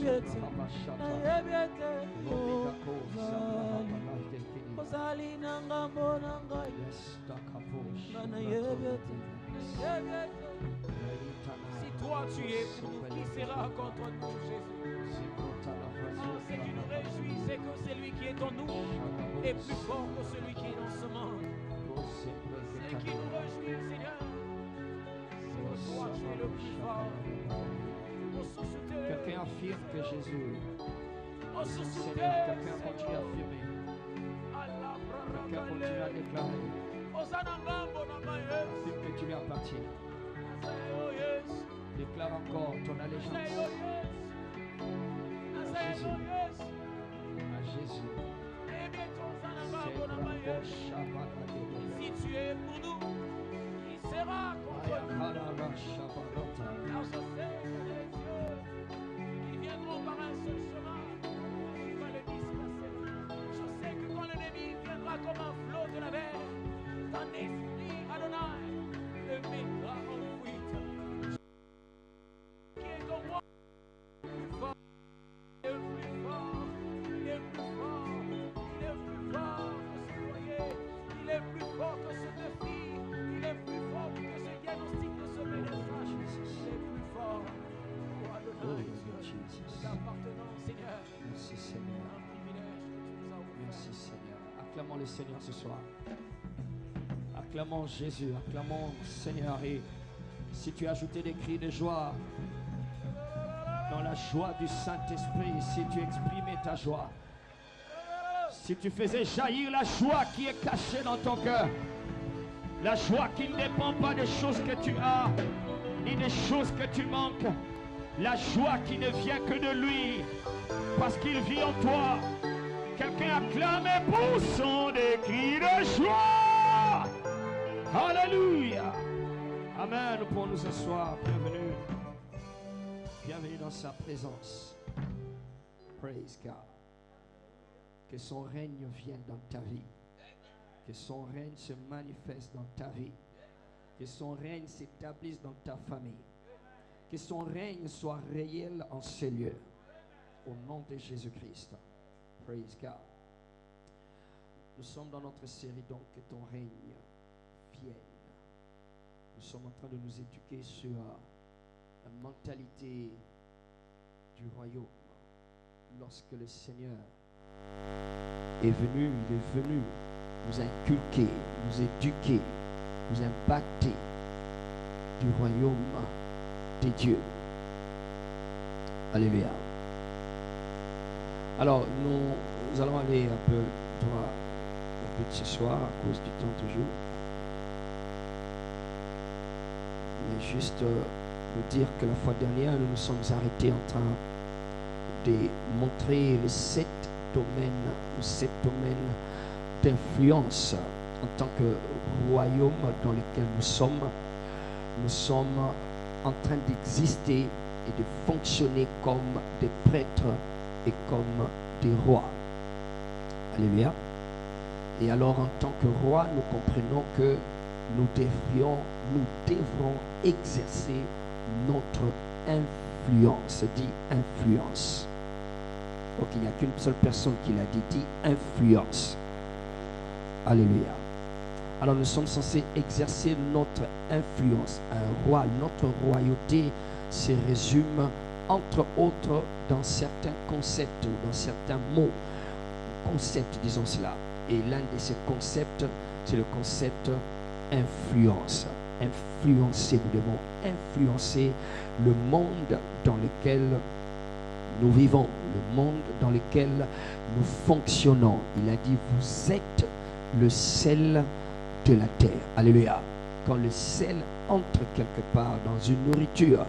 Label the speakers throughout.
Speaker 1: Si toi tu es pour nous, qui sera contre nous, Jésus? Ce qui nous réjouit, c'est que celui qui est en nous est plus fort que celui qui est dans ce monde. Ce qui nous réjouit, Seigneur, c'est que toi tu es le plus fort.
Speaker 2: Quelqu'un affirme que Jésus est Seigneur. Quelqu'un continue à affirmer. Quelqu'un continue à déclarer. Affirme que tu lui appartiens. Déclare encore ton allégeance à Jésus. À Jésus.
Speaker 1: Si tu es pour nous, qui sera contre nous? Car je sais que les dieux qui viendront par un seul chemin, tu vas les disperser. Je sais que quand l'ennemi viendra comme un flot de la mer, ton esprit Adonai le mettra en fuite. Qui est en moi, le plus fort, il est plus fort, il est plus fort, il est plus fort que ce foyer, il est plus fort que ce défi, il est plus fort que ce diagnostic de ce médecin, il est plus fort. Oh Adonai, nous appartenons, Seigneur.
Speaker 2: Merci Seigneur.
Speaker 1: Un privilège que tu nous as offert.
Speaker 2: Merci Seigneur. Acclamons le Seigneur ce soir. Acclamons Jésus, acclamons Seigneur. Et si tu ajoutais des cris de joie, dans la joie du Saint-Esprit, si tu exprimais ta joie, si tu faisais jaillir la joie qui est cachée dans ton cœur, la joie qui ne dépend pas des choses que tu as, ni des choses que tu manques, la joie qui ne vient que de lui, parce qu'il vit en toi. Quelqu'un acclame et poussons des cris de joie. Alléluia. Amen. Nous pouvons nous asseoir. Bienvenue. Bienvenue dans sa présence. Praise God. Que son règne vienne dans ta vie. Que son règne se manifeste dans ta vie. Que son règne s'établisse dans ta famille. Que son règne soit réel en ces lieux. Au nom de Jésus-Christ. Praise God. Nous sommes dans notre série donc que ton règne vienne. Nous sommes en train de nous éduquer sur la mentalité du royaume. Lorsque le Seigneur est venu, il est venu nous inculquer, nous éduquer, nous impacter du royaume de Dieu. Alléluia. Alors, nous allons aller un peu droit au but ce soir à cause du temps toujours. Mais juste nous dire que la fois dernière, nous nous sommes arrêtés en train de montrer les 7 domaines d'influence en tant que royaume dans lequel nous sommes. Nous sommes en train d'exister et de fonctionner comme des prêtres et comme des rois. Alléluia. Et alors en tant que roi, nous comprenons que nous devrons exercer notre influence. Dit influence. Ok, il n'y a qu'une seule personne qui l'a dit influence. Alléluia. Alors nous sommes censés exercer notre influence. Un roi, notre royauté se résume entre autres dans certains concepts, dans certains mots. Concepts, disons cela. Et l'un de ces concepts, c'est le concept influence. Influencer, nous devons influencer le monde dans lequel nous vivons, le monde dans lequel nous fonctionnons. Il a dit, vous êtes le sel de la terre. Alléluia. Quand le sel entre quelque part dans une nourriture,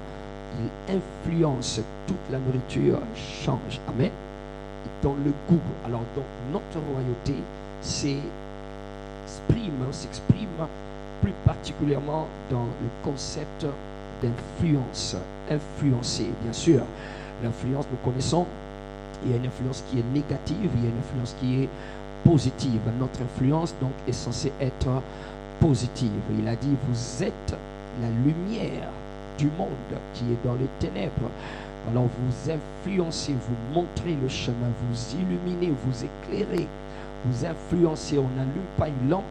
Speaker 2: il influence toute la nourriture, change. Amen. Il donne le goût. Alors donc notre royauté s'exprime plus particulièrement dans le concept d'influence. Influencer, bien sûr. L'influence, nous connaissons, il y a une influence qui est négative, il y a une influence qui est positive. Notre influence donc est censée être positive. Il a dit, vous êtes la lumière du monde qui est dans les ténèbres. Alors vous influencez, vous montrez le chemin, vous illuminez, vous éclairez, vous influencez. On n'allume pas une lampe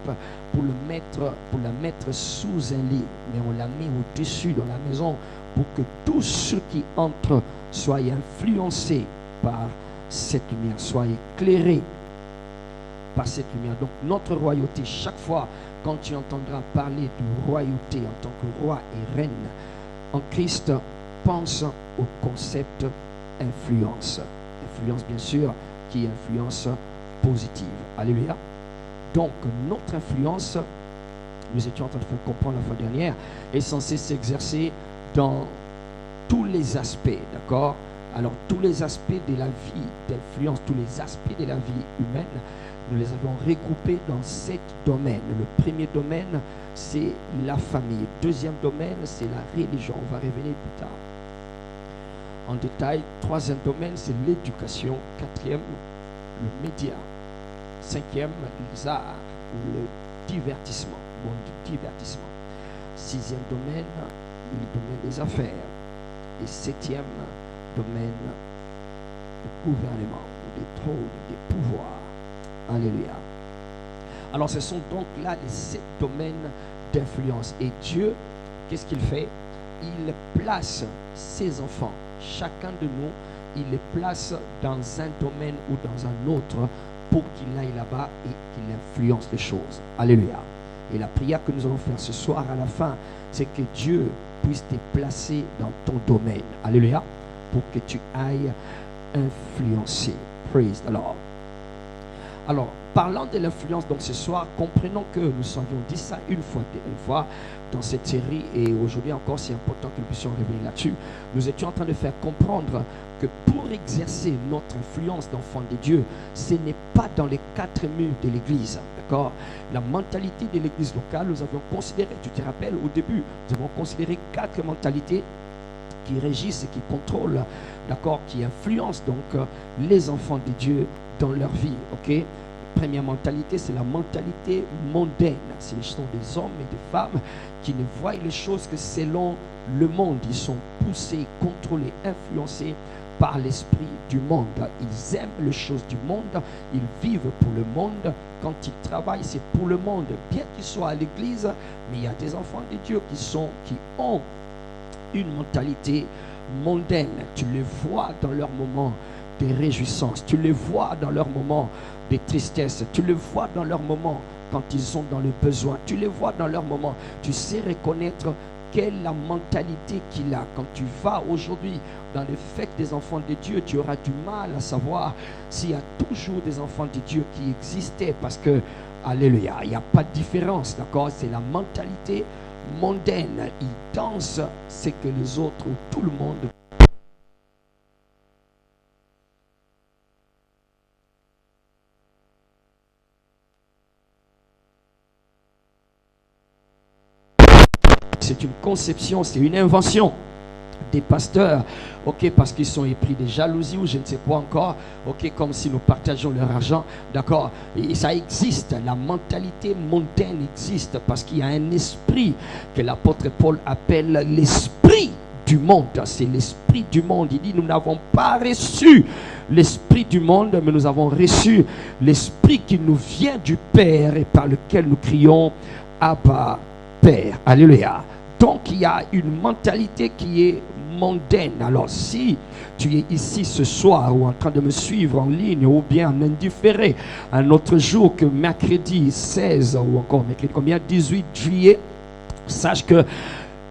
Speaker 2: pour la mettre sous un lit, mais on la met au-dessus dans la maison pour que tous ceux qui entrent soient influencés par cette lumière, soient éclairés par cette lumière. Donc notre royauté, chaque fois quand tu entendras parler de royauté en tant que roi et reine en Christ, pense au concept influence. Influence, bien sûr, qui est influence positive. Alléluia. Donc, notre influence, nous étions en train de faire comprendre la fois dernière, est censée s'exercer dans tous les aspects, d'accord? Alors, tous les aspects de la vie d'influence, tous les aspects de la vie humaine, nous les avons regroupés dans 7 domaines. Le premier domaine, c'est la famille. Deuxième domaine, c'est la religion. On va revenir plus tard en détail. Troisième domaine, c'est l'éducation. Quatrième, le média. Cinquième, les arts, le divertissement, le monde du divertissement. Sixième domaine, le domaine des affaires. Et septième domaine, le gouvernement, des trônes, des pouvoirs. Alléluia. Alors ce sont donc là les 7 domaines d'influence. Et Dieu, qu'est-ce qu'il fait? Il place ses enfants, chacun de nous, il les place dans un domaine ou dans un autre pour qu'il aille là-bas et qu'il influence les choses. Alléluia. Et la prière que nous allons faire ce soir à la fin, c'est que Dieu puisse te placer dans ton domaine. Alléluia. Pour que tu ailles influencer. Praise the Lord. Alors, parlant de l'influence, donc ce soir, comprenons que nous avions dit ça une fois dans cette série, et aujourd'hui encore, c'est important que nous puissions revenir là-dessus. Nous étions en train de faire comprendre que pour exercer notre influence d'enfant de Dieu, ce n'est pas dans les 4 murs de l'église, d'accord? La mentalité de l'église locale, nous avions considéré, tu te rappelles, au début, nous avons considéré 4 mentalités qui régissent et qui contrôlent, d'accord, qui influencent donc les enfants de Dieu dans leur vie, ok? Première mentalité, c'est la mentalité mondaine. Ce sont des hommes et des femmes qui ne voient les choses que selon le monde. Ils sont poussés, contrôlés, influencés par l'esprit du monde. Ils aiment les choses du monde, ils vivent pour le monde. Quand ils travaillent, c'est pour le monde. Bien qu'ils soient à l'église, mais il y a des enfants de Dieu qui ont une mentalité mondaine. Tu les vois dans leurs moments de réjouissance, tu les vois dans leurs moments de tristesse, tu les vois dans leurs moments quand ils sont dans le besoin, tu les vois dans leurs moments. Tu sais reconnaître quelle est la mentalité qu'il a. Quand tu vas aujourd'hui dans les fêtes des enfants de Dieu, tu auras du mal à savoir s'il y a toujours des enfants de Dieu qui existaient, parce que, alléluia, il n'y a pas de différence, d'accord? C'est la mentalité mondaine. Ils dansent ce que les autres ou tout le monde. C'est une conception, c'est une invention des pasteurs, ok, parce qu'ils sont épris de jalousie ou je ne sais quoi encore, ok, comme si nous partageons leur argent, d'accord, et ça existe, la mentalité mondaine existe, parce qu'il y a un esprit que l'apôtre Paul appelle l'esprit du monde. C'est l'esprit du monde. Il dit, nous n'avons pas reçu l'esprit du monde, mais nous avons reçu l'esprit qui nous vient du Père et par lequel nous crions Abba Père. Alléluia. Donc il y a une mentalité qui est mondaine. Alors si tu es ici ce soir ou en train de me suivre en ligne ou bien en indifféré un autre jour que mercredi 16 ou encore mercredi combien 18 juillet, sache que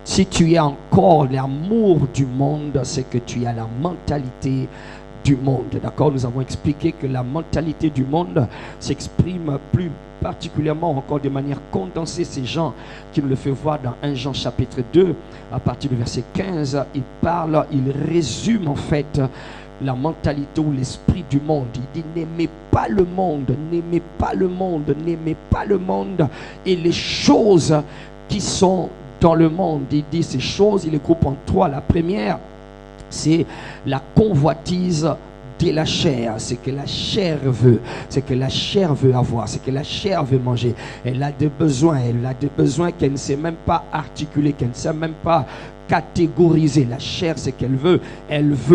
Speaker 2: si tu as encore l'amour du monde, c'est que tu as la mentalité du monde. D'accord? Nous avons expliqué que la mentalité du monde s'exprime plus particulièrement encore de manière condensée. C'est Jean qui nous le fait voir dans 1 Jean chapitre 2 à partir du verset 15. Il résume en fait la mentalité ou l'esprit du monde. Il dit n'aimez pas le monde, n'aimez pas le monde, n'aimez pas le monde et les choses qui sont dans le monde. Il dit ces choses, il les groupe en 3. La première, c'est la convoitise de la chair, c'est que la chair veut, c'est que la chair veut avoir, c'est que la chair veut manger. Elle a des besoins qu'elle ne sait même pas articuler, qu'elle ne sait même pas catégoriser. La chair, c'est qu'elle veut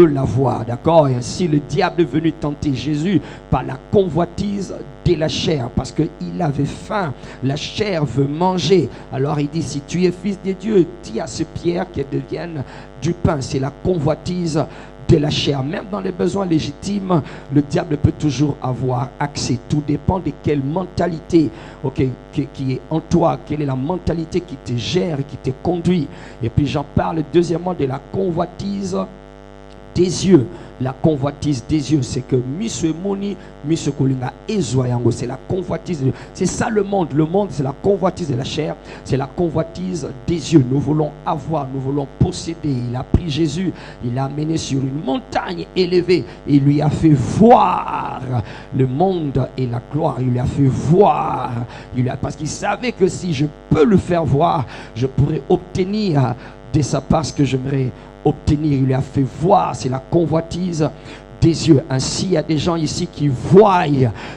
Speaker 2: l'avoir, d'accord? Et ainsi le diable est venu tenter Jésus par la convoitise de la chair, parce qu'il avait faim. La chair veut manger. Alors il dit, si tu es fils de Dieu, dis à ces pierres qu'elles deviennent du pain. C'est la convoitise de la chair. Même dans les besoins légitimes, le diable peut toujours avoir accès. Tout dépend de quelle mentalité qui est en toi, quelle est la mentalité qui te gère, qui te conduit. Et puis j'en parle deuxièmement de la convoitise des yeux. La convoitise des yeux, c'est que c'est la convoitise. C'est ça le monde. Le monde, c'est la convoitise de la chair, c'est la convoitise des yeux. Nous voulons avoir, nous voulons posséder. Il a pris Jésus, il l'a amené sur une montagne élevée, et il lui a fait voir le monde et la gloire. Il lui a fait voir, parce qu'il savait que si je peux le faire voir, je pourrais obtenir de sa part ce que j'aimerais obtenir. Il lui a fait voir. C'est la convoitise des yeux. Ainsi, il y a des gens ici qui voient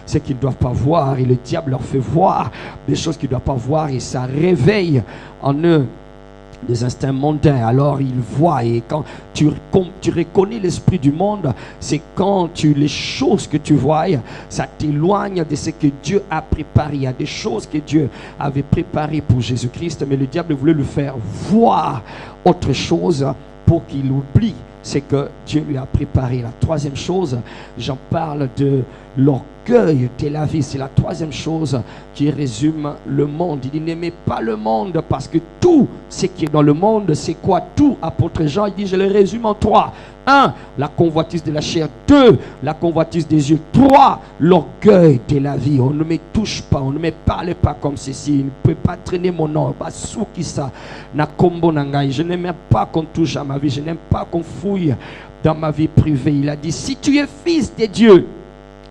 Speaker 2: ce qu'ils ne doivent pas voir, et le diable leur fait voir des choses qu'ils ne doivent pas voir, et ça réveille en eux des instincts mondains. Alors ils voient, et quand tu reconnais l'esprit du monde, c'est quand les choses que tu vois, ça t'éloigne de ce que Dieu a préparé. Il y a des choses que Dieu avait préparées pour Jésus-Christ, mais le diable voulait le faire voir autre chose pour qu'il oublie ce que Dieu lui a préparé. La troisième chose, j'en parle de l'orgueil de la vie. C'est la troisième chose qui résume le monde. Il dit, n'aimez pas le monde, parce que tout ce qui est dans le monde, c'est quoi? Tout, apôtre Jean, il dit, je le résume en trois. 1, la convoitise de la chair. 2, la convoitise des yeux. 3, l'orgueil de la vie. On ne me touche pas, on ne me parle pas comme ceci. Il ne peut pas traîner mon nom. Je n'aime pas qu'on touche à ma vie. Je n'aime pas qu'on fouille dans ma vie privée. Il a dit, si tu es fils de Dieu,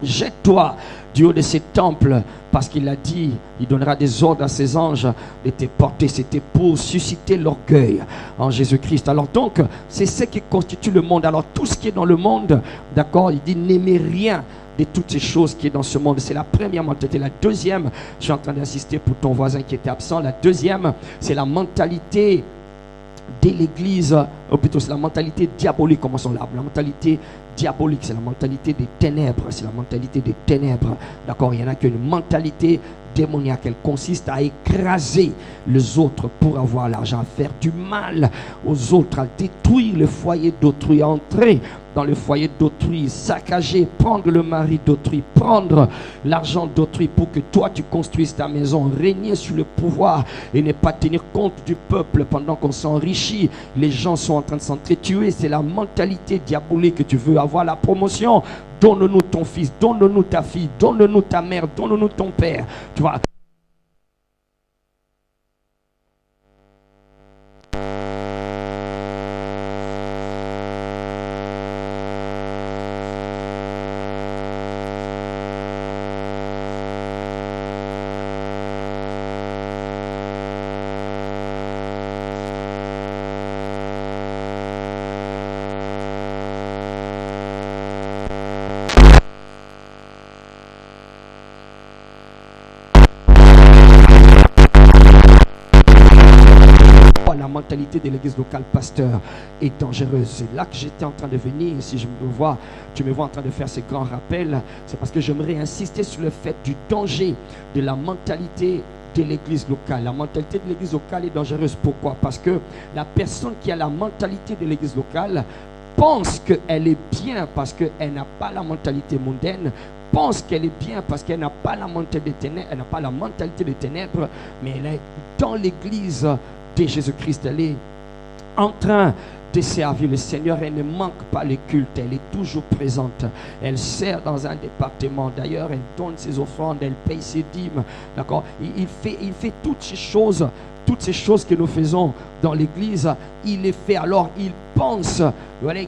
Speaker 2: jette-toi du haut de ces temples, parce qu'il a dit, il donnera des ordres à ses anges de te porter. C'était pour susciter l'orgueil en Jésus-Christ. Alors donc, c'est ce qui constitue le monde. Alors tout ce qui est dans le monde, d'accord, il dit, n'aimez rien de toutes ces choses qui est dans ce monde. C'est la première mentalité. La deuxième, je suis en train d'insister pour ton voisin qui était absent, la deuxième, c'est la mentalité de l'église, ou plutôt c'est la mentalité diabolique. Commençons là. La mentalité diabolique, c'est la mentalité des ténèbres. C'est la mentalité des ténèbres. D'accord? Il y en a qu'une mentalité démoniaque. Elle consiste à écraser les autres pour avoir l'argent, à faire du mal aux autres, à détruire le foyer d'autrui, à entrer dans le foyer d'autrui, saccager, prendre le mari d'autrui, prendre l'argent d'autrui pour que toi tu construises ta maison, régner sur le pouvoir et ne pas tenir compte du peuple pendant qu'on s'enrichit. Les gens sont en train de s'entretuer. C'est la mentalité diabolique que tu veux avoir la promotion. Donne-nous ton fils, donne-nous ta fille, donne-nous ta mère, donne-nous ton père. Tu vois. La mentalité de l'église locale, pasteur, est dangereuse. C'est là que j'étais en train de venir. Si tu me vois en train de faire ces grands rappels, c'est parce que j'aimerais insister sur le fait du danger de la mentalité de l'église locale. La mentalité de l'église locale est dangereuse. Pourquoi? Parce que la personne qui a la mentalité de l'église locale pense qu'elle est bien parce qu'elle n'a pas la mentalité mondaine, pense qu'elle est bien parce qu'elle n'a pas la mentalité des ténèbres, elle n'a pas la mentalité des ténèbres, mais elle est dans l'église de Jésus-Christ. Elle est en train de servir le Seigneur. Elle ne manque pas le culte. Elle est toujours présente. Elle sert dans un département. D'ailleurs, elle donne ses offrandes, elle paye ses dîmes. D'accord? Il fait toutes ces choses que nous faisons dans l'église. Il les fait. Alors, il pense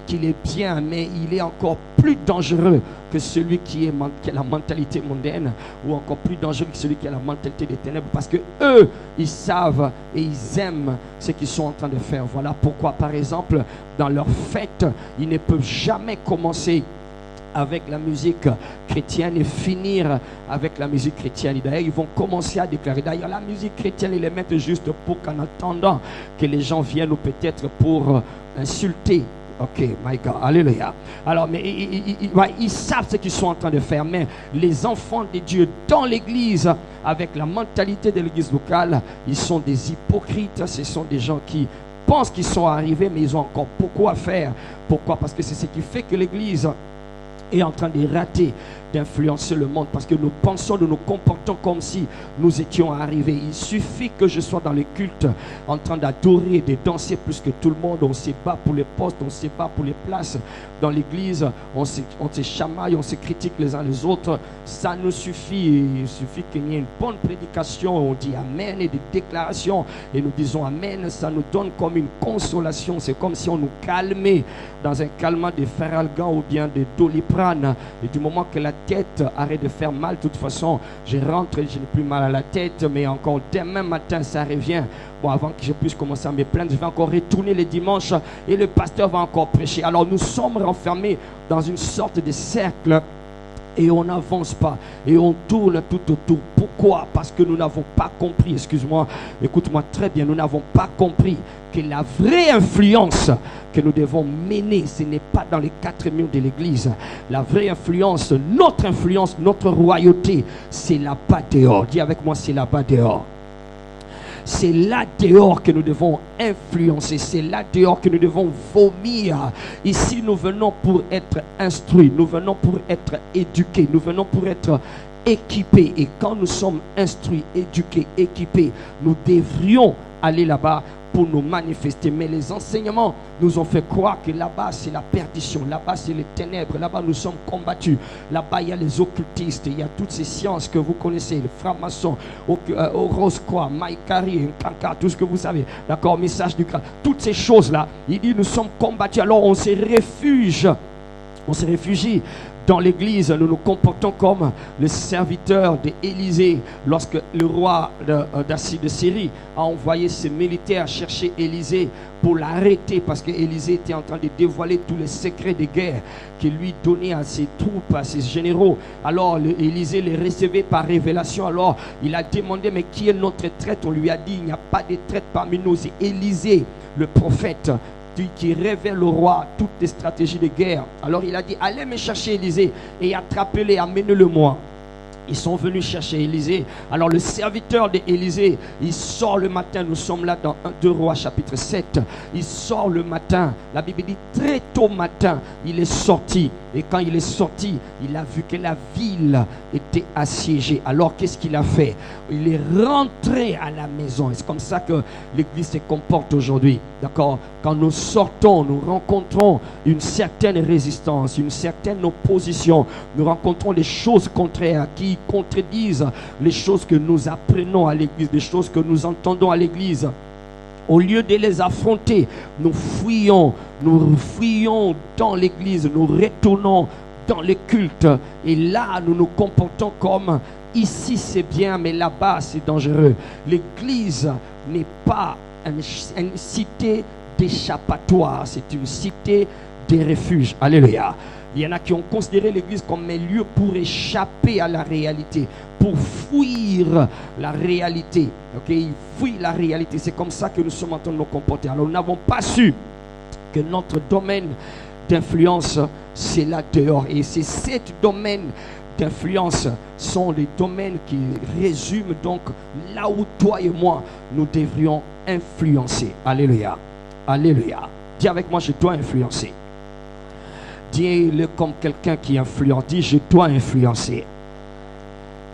Speaker 2: qu'il est bien, mais il est encore plus dangereux que celui qui a la mentalité mondaine, ou encore plus dangereux que celui qui a la mentalité des ténèbres, parce que eux, ils savent et ils aiment ce qu'ils sont en train de faire. Voilà pourquoi, par exemple, dans leur fête, ils ne peuvent jamais commencer avec la musique chrétienne et finir avec la musique chrétienne. Et d'ailleurs, ils vont commencer à déclarer. D'ailleurs, la musique chrétienne, ils les mettent juste pour qu'en attendant que les gens viennent ou peut-être pour insulter. Ok, my God, alléluia. Alors, mais ils savent ce qu'ils sont en train de faire, mais les enfants de Dieu dans l'église, avec la mentalité de l'église locale, ils sont des hypocrites. Ce sont des gens qui pensent qu'ils sont arrivés, mais ils ont encore beaucoup à faire. Pourquoi? Parce que c'est ce qui fait que l'église est en train de rater, d'influencer le monde, parce que nous pensons, nous nous comportons comme si nous étions arrivés. Il suffit que je sois dans le culte en train d'adorer et de danser plus que tout le monde. On se bat pour les postes, on se bat pour les places dans l'église, on se chamaille, on se critique les uns les autres. Ça nous suffit. Il suffit qu'il y ait une bonne prédication, on dit amen, et des déclarations et nous disons amen. Ça nous donne comme une consolation. C'est comme si on nous calmait dans un calmant de Feralgan ou bien de Doliprane. Et du moment que la tête arrête de faire mal, de toute façon je rentre, je n'ai plus mal à la tête, mais encore demain matin ça revient. Bon, avant que je puisse commencer à me plaindre, je vais encore retourner les dimanches et le pasteur va encore prêcher. Alors nous sommes renfermés dans une sorte de cercle et on n'avance pas et on tourne tout autour. Pourquoi? Parce que nous n'avons pas compris, excuse-moi, écoute-moi très bien, nous n'avons pas compris que la vraie influence que nous devons mener, ce n'est pas dans les quatre murs de l'église. La vraie influence, notre royauté, c'est là-bas dehors. Dis avec moi, c'est là-bas dehors. C'est là dehors que nous devons influencer. C'est là dehors que nous devons vomir. Ici, nous venons pour être instruits. Nous venons pour être éduqués. Nous venons pour être équipés. Et quand nous sommes instruits, éduqués, équipés, nous devrions aller là-bas pour nous manifester. Mais les enseignements nous ont fait croire que là-bas c'est la perdition, là-bas c'est les ténèbres, là-bas nous sommes combattus, là-bas il y a les occultistes, il y a toutes ces sciences que vous connaissez, les francs-maçons, Rose-Croix, Maïkari, Kanka, tout ce que vous savez, d'accord, message du Christ, toutes ces choses-là, il dit nous sommes combattus, alors on se réfugie dans l'église. Nous nous comportons comme le serviteur d'Élisée lorsque le roi de Syrie a envoyé ses militaires chercher Élisée pour l'arrêter parce qu'Élisée était en train de dévoiler tous les secrets de guerre qu'il lui donnait à ses troupes, à ses généraux. Alors Élisée les recevait par révélation. Alors il a demandé mais qui est notre traître? On lui a dit il n'y a pas de traître parmi nous, c'est Élisée le prophète qui révèle au roi toutes les stratégies de guerre. Alors il a dit allez me chercher Élisée et attrapez-le, amenez-le moi. Ils sont venus chercher Élisée. Alors le serviteur d'Élisée, il sort le matin. Nous sommes là dans 2 Rois chapitre 7. Il sort le matin. La Bible dit très tôt matin, il est sorti. Et quand il est sorti, il a vu que la ville était assiégée. Alors qu'est-ce qu'il a fait? Il est rentré à la maison. Et c'est comme ça que l'église se comporte aujourd'hui. D'accord? Quand nous sortons, nous rencontrons une certaine résistance, une certaine opposition. Nous rencontrons des choses contraires qui contredisent les choses que nous apprenons à l'église, des choses que nous entendons à l'église. Au lieu de les affronter, nous fuyons dans l'église, nous retournons dans les cultes. Et là, nous nous comportons comme ici c'est bien, mais là-bas c'est dangereux. L'église n'est pas une cité d'échappatoire, c'est une cité de refuge. Alléluia. Il y en a qui ont considéré l'église comme un lieu pour échapper à la réalité, pour fuir la réalité. Ok, ils fuient la réalité. C'est comme ça que nous sommes en train de nous comporter. Alors nous n'avons pas su que notre domaine d'influence, c'est là dehors. Et c'est cet domaine d'influence sont les domaines qui résument donc là où toi et moi, nous devrions influencer. Alléluia. Alléluia. Dis avec moi, je dois influencer. Dis-le comme quelqu'un qui influence. Dis, je dois influencer.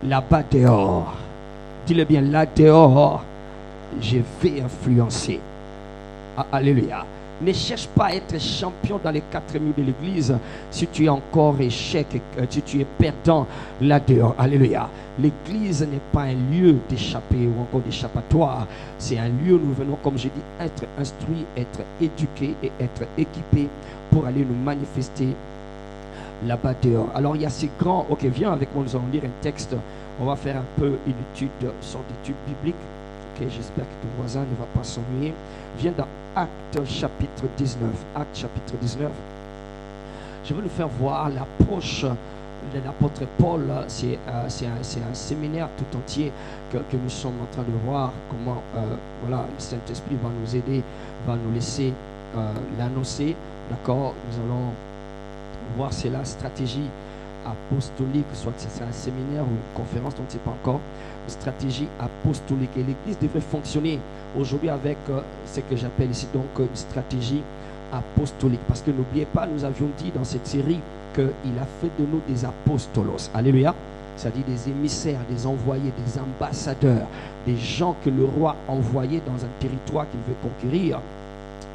Speaker 2: Là-bas dehors. Dis-le bien, là dehors, je vais influencer. Alléluia. Ne cherche pas à être champion dans les 4 murs de l'église si tu es encore échec, si tu es perdant là dehors. Alléluia. L'église n'est pas un lieu d'échapper ou encore d'échappatoire. C'est un lieu où nous venons, comme je dis, être instruits, être éduqués et être équipés pour aller nous manifester là-bas dehors. Alors il y a ces grands... Ok, viens avec moi, nous allons lire un texte. On va faire un peu une étude, une sorte d'étude biblique. Ok, j'espère que ton voisin ne va pas s'ennuyer. Viens dans Actes chapitre 19. Actes chapitre 19. Je veux nous faire voir l'approche de l'apôtre Paul. C'est un séminaire tout entier que nous sommes en train de voir comment voilà, le Saint-Esprit va nous aider, va nous laisser l'annoncer. D'accord, nous allons voir, c'est la stratégie apostolique, soit que c'est un séminaire ou une conférence, on ne sait pas encore, une stratégie apostolique. Et l'Église devrait fonctionner aujourd'hui avec ce que j'appelle ici donc une stratégie apostolique. Parce que n'oubliez pas, nous avions dit dans cette série qu'il a fait de nous des apostolos. Alléluia. C'est-à-dire des émissaires, des envoyés, des ambassadeurs, des gens que le roi envoyait dans un territoire qu'il veut conquérir.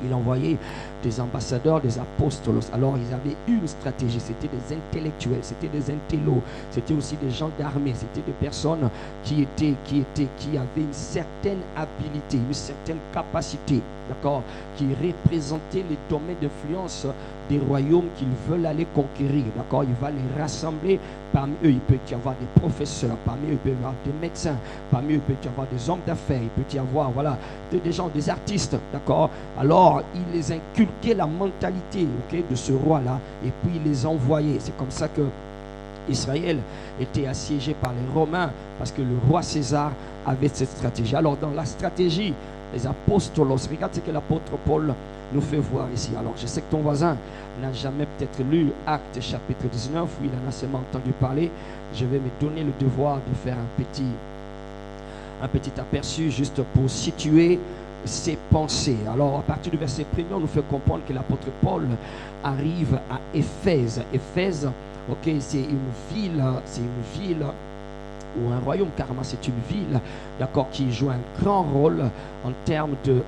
Speaker 2: Il envoyait des ambassadeurs, des apostolos. Alors ils avaient une stratégie, c'était des intellectuels, c'était des intellos, c'était aussi des gens d'armée, c'était des personnes qui avaient une certaine habilité, une certaine capacité, d'accord, qui représentaient les domaines d'influence des royaumes qu'ils veulent aller conquérir, d'accord. Il va les rassembler. Parmi eux, il peut y avoir des professeurs, parmi eux, il peut y avoir des médecins, parmi eux, il peut y avoir des hommes d'affaires, il peut y avoir, voilà, des gens, des artistes, d'accord. Alors, il les inculquait la mentalité, ok, de ce roi-là, et puis il les envoyait. C'est comme ça que Israël était assiégé par les Romains, parce que le roi César avait cette stratégie. Alors, dans la stratégie des apostolos, regarde ce que l'apôtre Paul nous fait voir ici. Alors, je sais que ton voisin n'a jamais peut-être lu Actes chapitre 19, où il en a seulement entendu parler. Je vais me donner le devoir de faire un petit aperçu juste pour situer ses pensées. Alors, à partir du verset 1er, on nous fait comprendre que l'apôtre Paul arrive à Éphèse. Éphèse, ok, c'est une ville ou un royaume, carrément c'est une ville, d'accord, qui joue un grand rôle en termes de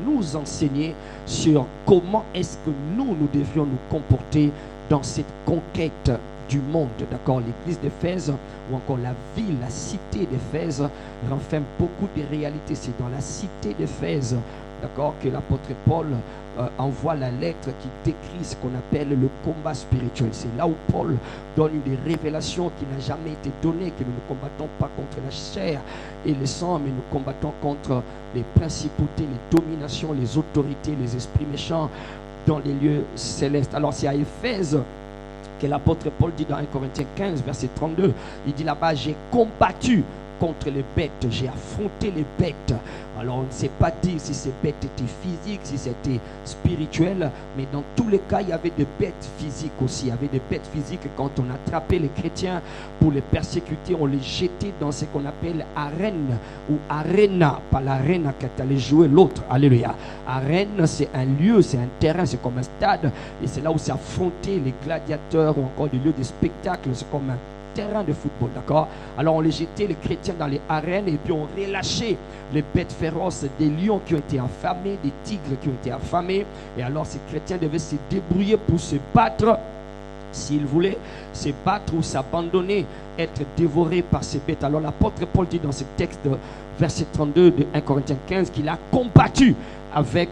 Speaker 2: nous enseigner sur comment est-ce que nous devions nous comporter dans cette conquête du monde, d'accord. L'église d'Éphèse ou encore la ville, la cité d'Éphèse renferme beaucoup de réalités. C'est dans la cité d'Éphèse, d'accord, que l'apôtre Paul envoie la lettre qui décrit ce qu'on appelle le combat spirituel. C'est là où Paul donne une des révélations qui n'a jamais été donnée, que nous ne combattons pas contre la chair et le sang, mais nous combattons contre les principautés, les dominations, les autorités, les esprits méchants dans les lieux célestes. Alors c'est à Éphèse que l'apôtre Paul dit dans 1 Corinthiens 15, verset 32, il dit là-bas, j'ai combattu contre les bêtes, j'ai affronté les bêtes. Alors on ne sait pas dire si ces bêtes étaient physiques, si c'était spirituel, mais dans tous les cas, il y avait des bêtes physiques aussi. Il y avait des bêtes physiques. Quand on attrapait les chrétiens pour les persécuter, on les jetait dans ce qu'on appelle arène ou arena, pas l'arène qui allait jouer l'autre. Alléluia. Arène, c'est un lieu, c'est un terrain, c'est comme un stade, et c'est là où s'affrontaient les gladiateurs ou encore des lieux de spectacle. C'est comme un terrain de football, d'accord. Alors on les jetait, les chrétiens, dans les arènes, et puis on relâchait les bêtes féroces, des lions qui ont été affamés, des tigres qui ont été affamés, et alors ces chrétiens devaient se débrouiller pour se battre, s'ils voulaient se battre ou s'abandonner, être dévorés par ces bêtes. Alors l'apôtre Paul dit dans ce texte, verset 32 de 1 Corinthiens 15, qu'il a combattu avec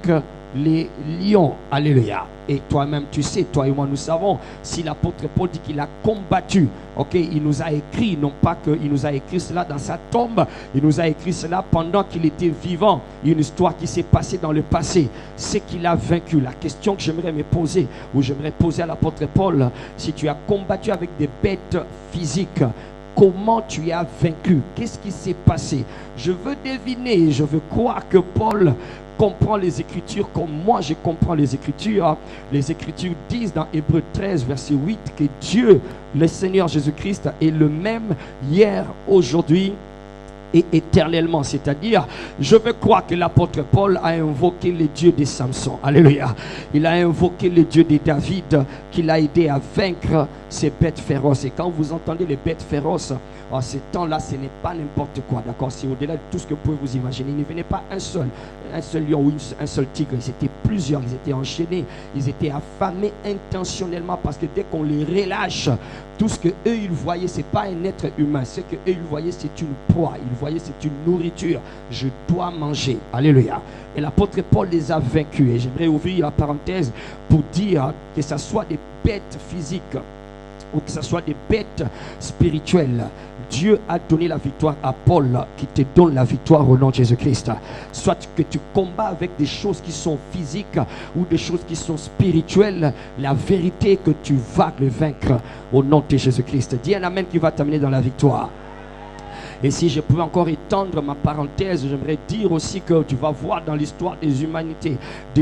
Speaker 2: les lions. Alléluia. Et toi-même, tu sais, toi et moi, nous savons, si l'apôtre Paul dit qu'il a combattu, ok, il nous a écrit, non pas qu'il nous a écrit cela dans sa tombe, il nous a écrit cela pendant qu'il était vivant. Il y a une histoire qui s'est passée dans le passé. C'est qu'il a vaincu. La question que j'aimerais me poser, ou j'aimerais poser à l'apôtre Paul, si tu as combattu avec des bêtes physiques, comment tu as vaincu? Qu'est-ce qui s'est passé? Je veux deviner, je veux croire que Paul comprend les Écritures comme moi je comprends les Écritures. Les Écritures disent dans Hébreux 13 verset 8 que Dieu, le Seigneur Jésus-Christ, est le même hier, aujourd'hui et éternellement. C'est-à-dire, je veux croire que l'apôtre Paul a invoqué le Dieu de Samson. Alléluia. Il a invoqué le Dieu de David qui l'a aidé à vaincre ces bêtes féroces. Et quand vous entendez les bêtes féroces, en ces temps-là, ce n'est pas n'importe quoi, d'accord? C'est au-delà de tout ce que vous pouvez vous imaginer. Il ne venait pas un seul lion ou un seul tigre. Ils étaient plusieurs, ils étaient enchaînés, ils étaient affamés intentionnellement, parce que dès qu'on les relâche, tout ce que eux ils voyaient, c'est pas un être humain. Ce que eux ils voyaient, c'est une proie. Ils voyaient, c'est une nourriture. Je dois manger. Alléluia. Et l'apôtre Paul les a vaincus. Et j'aimerais ouvrir la parenthèse pour dire que ce soit des bêtes physiques ou que ce soit des bêtes spirituelles. Dieu a donné la victoire à Paul, qui te donne la victoire au nom de Jésus-Christ. Soit que tu combats avec des choses qui sont physiques ou des choses qui sont spirituelles, la vérité est que tu vas le vaincre au nom de Jésus-Christ. Dis un amen qui va t'amener dans la victoire. Et si je pouvais encore étendre ma parenthèse, j'aimerais dire aussi que tu vas voir dans l'histoire des humanités, de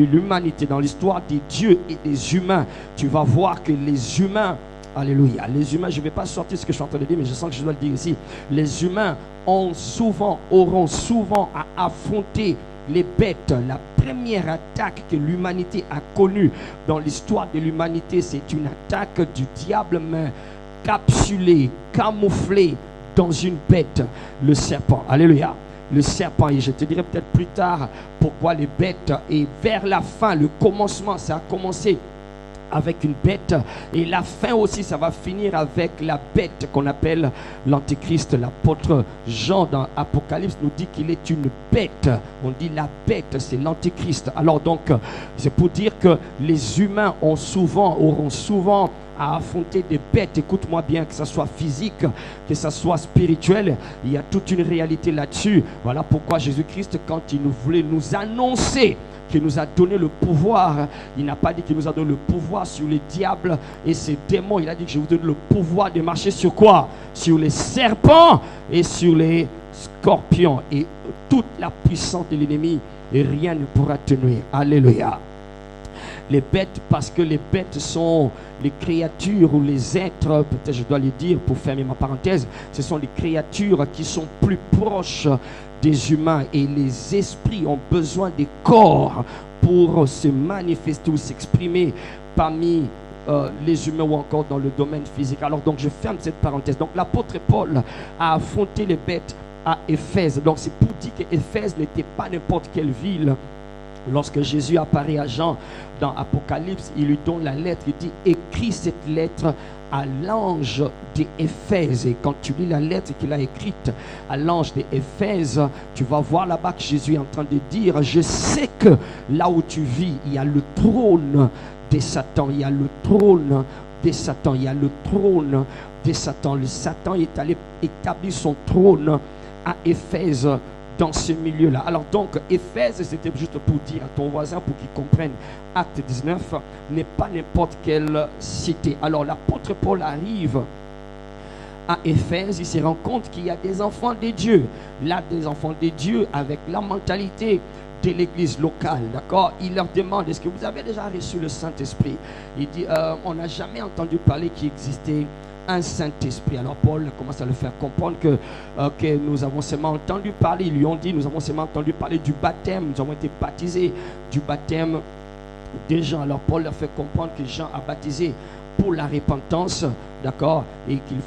Speaker 2: l'humanité, dans l'histoire des dieux et des humains, tu vas voir que les humains, alléluia, les humains, je ne vais pas sortir ce que je suis en train de dire, mais je sens que je dois le dire ici. Les humains auront souvent à affronter les bêtes. La première attaque que l'humanité a connue dans l'histoire de l'humanité, c'est une attaque du diable, mais capsulée, camouflée dans une bête, le serpent. Alléluia. Le serpent, et je te dirai peut-être plus tard pourquoi les bêtes, et vers la fin, le commencement, ça a commencé avec une bête, et la fin aussi, ça va finir avec la bête qu'on appelle l'antéchrist. L'apôtre Jean dans Apocalypse nous dit qu'il est une bête. On dit la bête, c'est l'antéchrist. Alors donc, c'est pour dire que les humains auront souvent à affronter des bêtes. Écoute-moi bien, que ce soit physique, que ce soit spirituel, il y a toute une réalité là-dessus. Voilà pourquoi Jésus-Christ, quand il voulait nous annoncer qu'il nous a donné le pouvoir, il n'a pas dit qu'il nous a donné le pouvoir sur les diables et ses démons. Il a dit que je vous donne le pouvoir de marcher sur quoi? Sur les serpents et sur les scorpions et toute la puissance de l'ennemi, et rien ne pourra te nuire. Alléluia. Les bêtes, parce que les bêtes sont les créatures ou les êtres, peut-être je dois le dire pour fermer ma parenthèse, ce sont les créatures qui sont plus proches des humains, et les esprits ont besoin des corps pour se manifester ou s'exprimer parmi les humains ou encore dans le domaine physique. Alors donc je ferme cette parenthèse. Donc l'apôtre Paul a affronté les bêtes à Éphèse. Donc c'est pour dire qu'Éphèse n'était pas n'importe quelle ville. Lorsque Jésus apparaît à Jean dans Apocalypse, il lui donne la lettre, il dit: écris cette lettre à l'ange d'Éphèse. Et quand tu lis la lettre qu'il a écrite à l'ange d'Éphèse, tu vas voir là-bas que Jésus est en train de dire: je sais que là où tu vis, il y a le trône de Satan, il y a le trône de Satan, il y a le trône de Satan. Le Satan est allé établir son trône à Éphèse, dans ce milieu-là. Alors donc, Éphèse, c'était juste pour dire à ton voisin, pour qu'il comprenne, Acte 19 n'est pas n'importe quelle cité. Alors l'apôtre Paul arrive à Éphèse, il se rend compte qu'il y a des enfants de Dieu. Là, des enfants de Dieu avec la mentalité de l'église locale, d'accord? Il leur demande: est-ce que vous avez déjà reçu le Saint-Esprit? Il dit: on n'a jamais entendu parler qu'il existait un Saint-Esprit. Alors Paul commence à le faire comprendre que nous avons seulement entendu parler. Ils lui ont dit: nous avons seulement entendu parler du baptême, nous avons été baptisés du baptême des gens. Alors Paul leur fait comprendre que Jean a baptisé pour la repentance, d'accord, et qu'il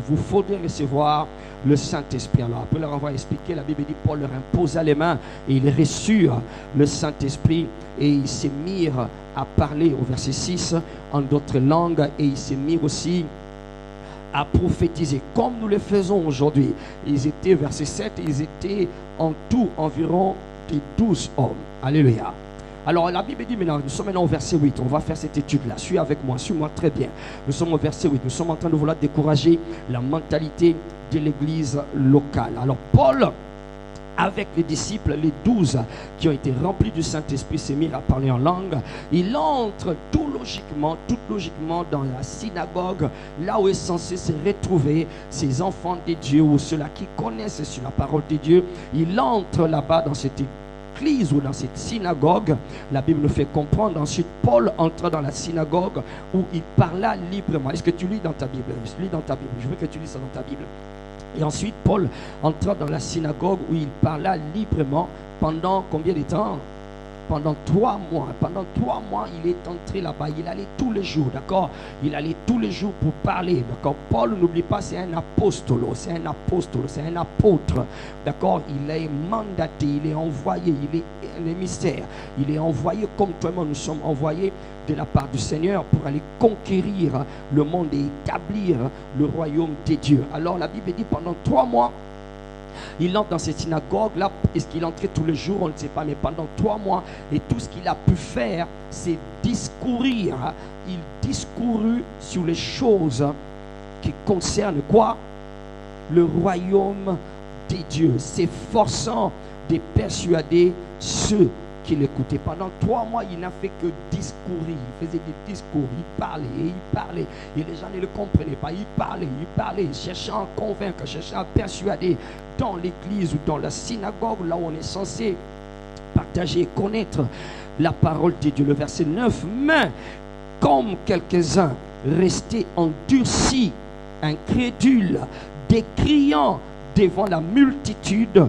Speaker 2: vous faudrait recevoir le Saint-Esprit. Alors après leur avoir expliqué, la Bible dit: Paul leur imposa les mains et ils reçurent le Saint-Esprit, et ils se mirent à parler, au verset 6, en d'autres langues, et ils se mirent aussi à prophétiser, comme nous le faisons aujourd'hui. Ils étaient, verset 7, ils étaient en tout environ des 12 hommes. Alléluia. Alors la Bible dit maintenant, nous sommes maintenant au verset 8, on va faire cette étude-là. Suis avec moi, suis-moi très bien. Nous sommes au verset 8, nous sommes en train de vouloir décourager la mentalité de l'église locale. Alors Paul, avec les disciples, les 12 qui ont été remplis du Saint-Esprit, s'est mis à parler en langue. Il entre tout logiquement dans la synagogue, là où est censé se retrouver ces enfants de Dieu ou ceux-là qui connaissent sur la parole de Dieu. Il entre là-bas dans cette église ou dans cette synagogue. La Bible nous fait comprendre. Ensuite, Paul entra dans la synagogue où il parla librement. Est-ce que tu lis dans ta Bible? Lis dans ta Bible. Je veux que tu lises ça dans ta Bible. Et ensuite, Paul entra dans la synagogue où il parla librement pendant combien de temps? Pendant 3 mois. Pendant 3 mois, il est entré là-bas. Il allait tous les jours, d'accord? Il allait tous les jours pour parler, d'accord? Paul, n'oublie pas, c'est un apostolo, c'est un apôtre, d'accord? Il est mandaté, il est envoyé, il est un émissaire. Il est envoyé comme toi et moi, nous sommes envoyés de la part du Seigneur pour aller conquérir le monde et établir le royaume des dieux. Alors la Bible dit pendant 3 mois, Il entre dans cette synagogue-là. Est-ce qu'il entrait tous les jours? On ne sait pas, mais pendant 3 mois. Et tout ce qu'il a pu faire, c'est discourir. Il discourut sur les choses qui concernent quoi? Le royaume des dieux, s'efforçant de persuader ceux qui l'écoutaient. Pendant 3 mois, il n'a fait que discourir. Il faisait des discours, il parlait et il parlait. Et les gens ne le comprenaient pas. Il parlait, cherchant à convaincre, cherchant à persuader dans l'église ou dans la synagogue, là où on est censé partager et connaître la parole de Dieu. Le verset 9, mais comme quelques-uns restaient endurcis, incrédules, décriant devant la multitude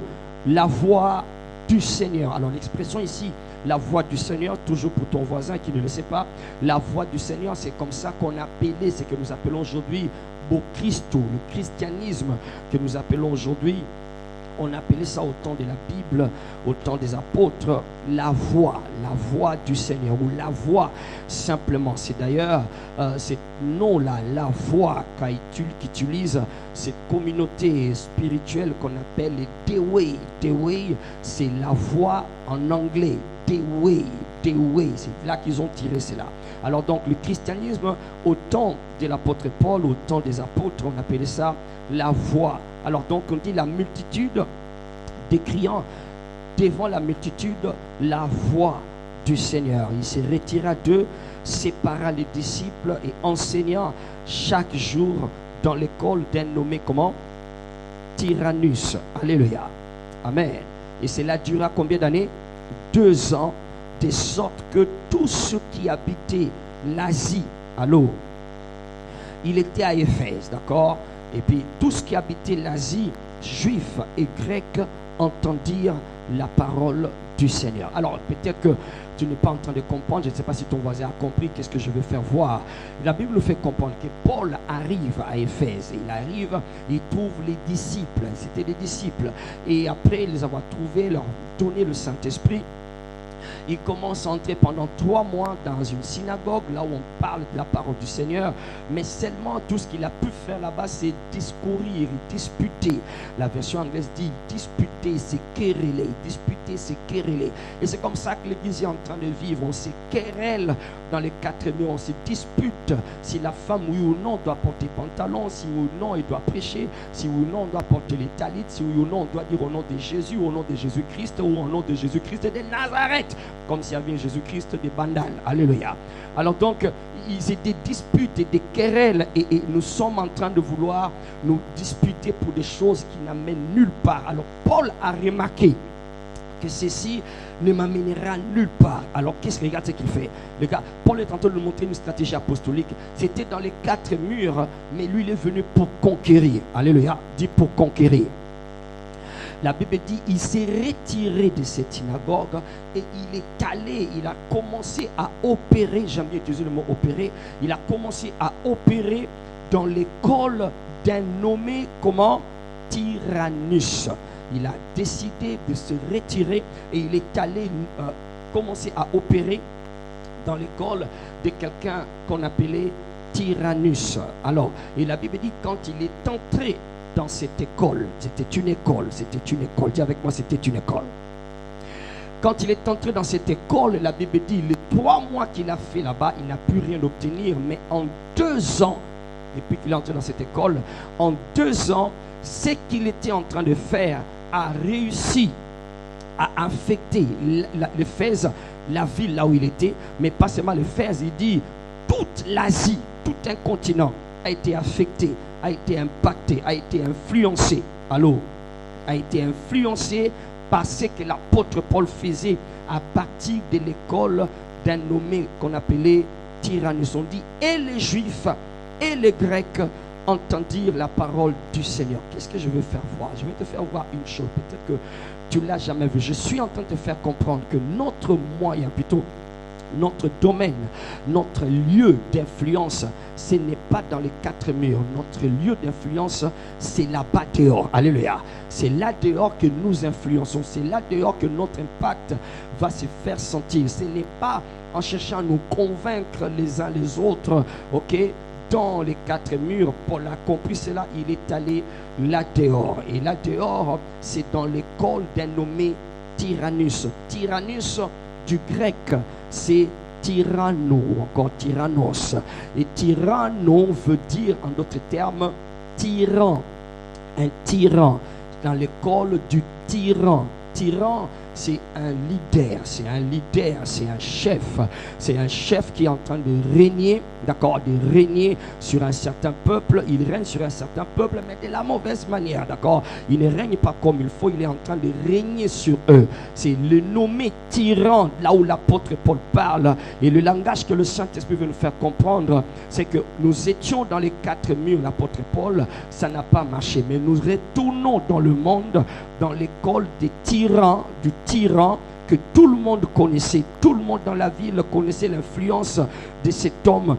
Speaker 2: la voix du Seigneur. Alors l'expression ici, la voix du Seigneur, toujours pour ton voisin qui ne le sait pas, la voix du Seigneur, c'est comme ça qu'on appelait ce que nous appelons aujourd'hui au Christo, le christianisme que nous appelons aujourd'hui. On appelait ça au temps de la Bible, au temps des apôtres, la voix du Seigneur, ou la voix simplement. C'est d'ailleurs ce nom-là, la voix qu'utilise cette communauté spirituelle qu'on appelle les Dewey. Dewey, c'est la voix en anglais. Dewey, c'est là qu'ils ont tiré cela. Alors donc le christianisme, au temps de l'apôtre Paul, au temps des apôtres, on appelait ça la voix. Alors donc on dit la multitude, décriant devant la multitude la voix du Seigneur. Il se retira d'eux, sépara les disciples et enseignant chaque jour dans l'école d'un nommé comment? Tyrannus. Alléluia. Amen. Et cela dura combien d'années? 2 ans, de sorte que tous ceux qui habitaient l'Asie, allô, il était à Éphèse, d'accord? Et puis tout ce qui habitait l'Asie, juifs et grecs, entendirent la parole du Seigneur. Alors peut-être que tu n'es pas en train de comprendre, je ne sais pas si ton voisin a compris qu'est-ce que je veux faire voir. La Bible nous fait comprendre que Paul arrive à Éphèse, il arrive, il trouve les disciples, c'était des disciples, et après les avoir trouvés, leur donner le Saint-Esprit, il commence à entrer pendant 3 mois dans une synagogue, là où on parle de la parole du Seigneur, mais seulement tout ce qu'il a pu faire là-bas, c'est discourir, disputer. La version anglaise dit disputer, c'est quereller, disputer, c'est quereller. Et c'est comme ça que l'Église est en train de vivre. On se querelle dans les 4 murs, on se dispute si la femme, oui ou non, doit porter pantalon, si oui ou non, elle doit prêcher, si oui ou non, on doit porter les talites, si oui ou non, on doit dire au nom de Jésus, au nom de Jésus-Christ, ou au nom de Jésus-Christ de Nazareth, comme s'il y avait Jésus-Christ des bandanes. Alléluia. Alors donc, ils étaient des disputes et des querelles, et nous sommes en train de vouloir nous disputer pour des choses qui n'amènent nulle part. Alors Paul a remarqué que ceci ne m'amènera nulle part. Alors qu'est-ce que regarde ce qu'il fait? Le gars, Paul est en train de nous montrer une stratégie apostolique. C'était dans les 4 murs, mais lui il est venu pour conquérir. Alléluia. Dit pour conquérir. La Bible dit, il s'est retiré de cette synagogue et il est allé, il a commencé à opérer, j'aime bien utiliser le mot opérer, il a commencé à opérer dans l'école d'un nommé comment? Tyrannus. Il a décidé de se retirer et il est allé commencer à opérer dans l'école de quelqu'un qu'on appelait Tyrannus. Alors, et la Bible dit, quand il est entré dans cette école, c'était une école, dis avec moi, c'était une école. Quand il est entré dans cette école, la Bible dit, les 3 mois qu'il a fait là-bas, il n'a pu rien obtenir, mais en 2 ans, depuis qu'il est entré dans cette école, en 2 ans, ce qu'il était en train de faire a réussi à affecter l'Éphèse, la ville là où il était, mais pas seulement l'Éphèse, il dit toute l'Asie, tout un continent a été affecté, a été impacté, a été influencé. Allô? A été influencé par ce que l'apôtre Paul faisait à partir de l'école d'un nommé qu'on appelait Tyrannus. On dit et les Juifs et les Grecs entendirent la parole du Seigneur. Qu'est-ce que je veux faire voir? Je vais te faire voir une chose. Peut-être que tu ne l'as jamais vu. Je suis en train de te faire comprendre que notre moyen, plutôt notre domaine, notre lieu d'influence, ce n'est pas dans les 4 murs. Notre lieu d'influence, c'est là-bas dehors. Alléluia. C'est là dehors que nous influençons. C'est là dehors que notre impact va se faire sentir. Ce n'est pas en cherchant à nous convaincre les uns les autres, ok, dans les 4 murs. Paul a compris cela, il est allé là dehors. Et là dehors, c'est dans l'école d'un nommé Tyrannus. Tyrannus, du grec, c'est tyranno, ou encore tyrannos. Et tyranno veut dire, en d'autres termes, tyran. Un tyran. Dans l'école du tyran. Tyran, c'est un leader, c'est un chef qui est en train de régner, d'accord, de régner sur un certain peuple. Il règne sur un certain peuple, mais de la mauvaise manière, d'accord. Il ne règne pas comme il faut, il est en train de régner sur eux. C'est le nommé tyran, là où l'apôtre Paul parle. Et le langage que le Saint-Esprit veut nous faire comprendre, c'est que nous étions dans les 4 murs, l'apôtre Paul, ça n'a pas marché, mais nous retournons dans le monde, dans l'école des tyrans, du tyran que tout le monde connaissait. Tout le monde dans la ville connaissait l'influence de cet homme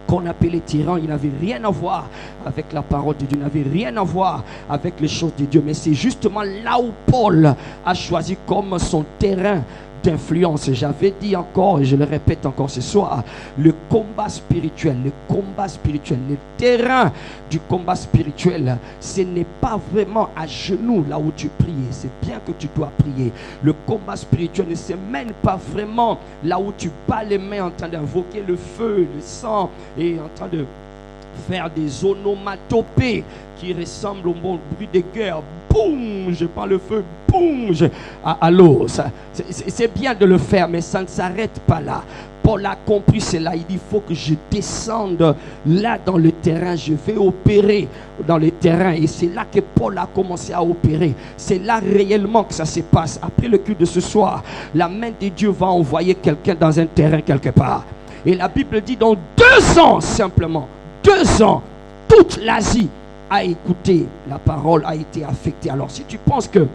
Speaker 2: qu'on appelait tyran. Il n'avait rien à voir avec la parole de Dieu, il n'avait rien à voir avec les choses de Dieu. Mais c'est justement là où Paul a choisi comme son terrain d'influence. J'avais dit encore, et je le répète encore ce soir, le combat spirituel, le terrain du combat spirituel, ce n'est pas vraiment à genoux là où tu pries. C'est bien que tu dois prier. Le combat spirituel ne se mène pas vraiment là où tu bats les mains en train d'invoquer le feu, le sang, et en train de faire des onomatopées qui ressemblent au bon bruit de guerre. Boum, je prends le feu, boum, à l'eau. C'est bien de le faire, mais ça ne s'arrête pas là. Paul a compris cela. Il dit, il faut que je descende là dans le terrain. Je vais opérer dans le terrain. Et c'est là que Paul a commencé à opérer. C'est là réellement que ça se passe. Après le culte de ce soir, la main de Dieu va envoyer quelqu'un dans un terrain quelque part. Et la Bible dit, dans 2 ans simplement, 2 ans, toute l'Asie a écouté la parole, a été affectée. Alors si tu penses que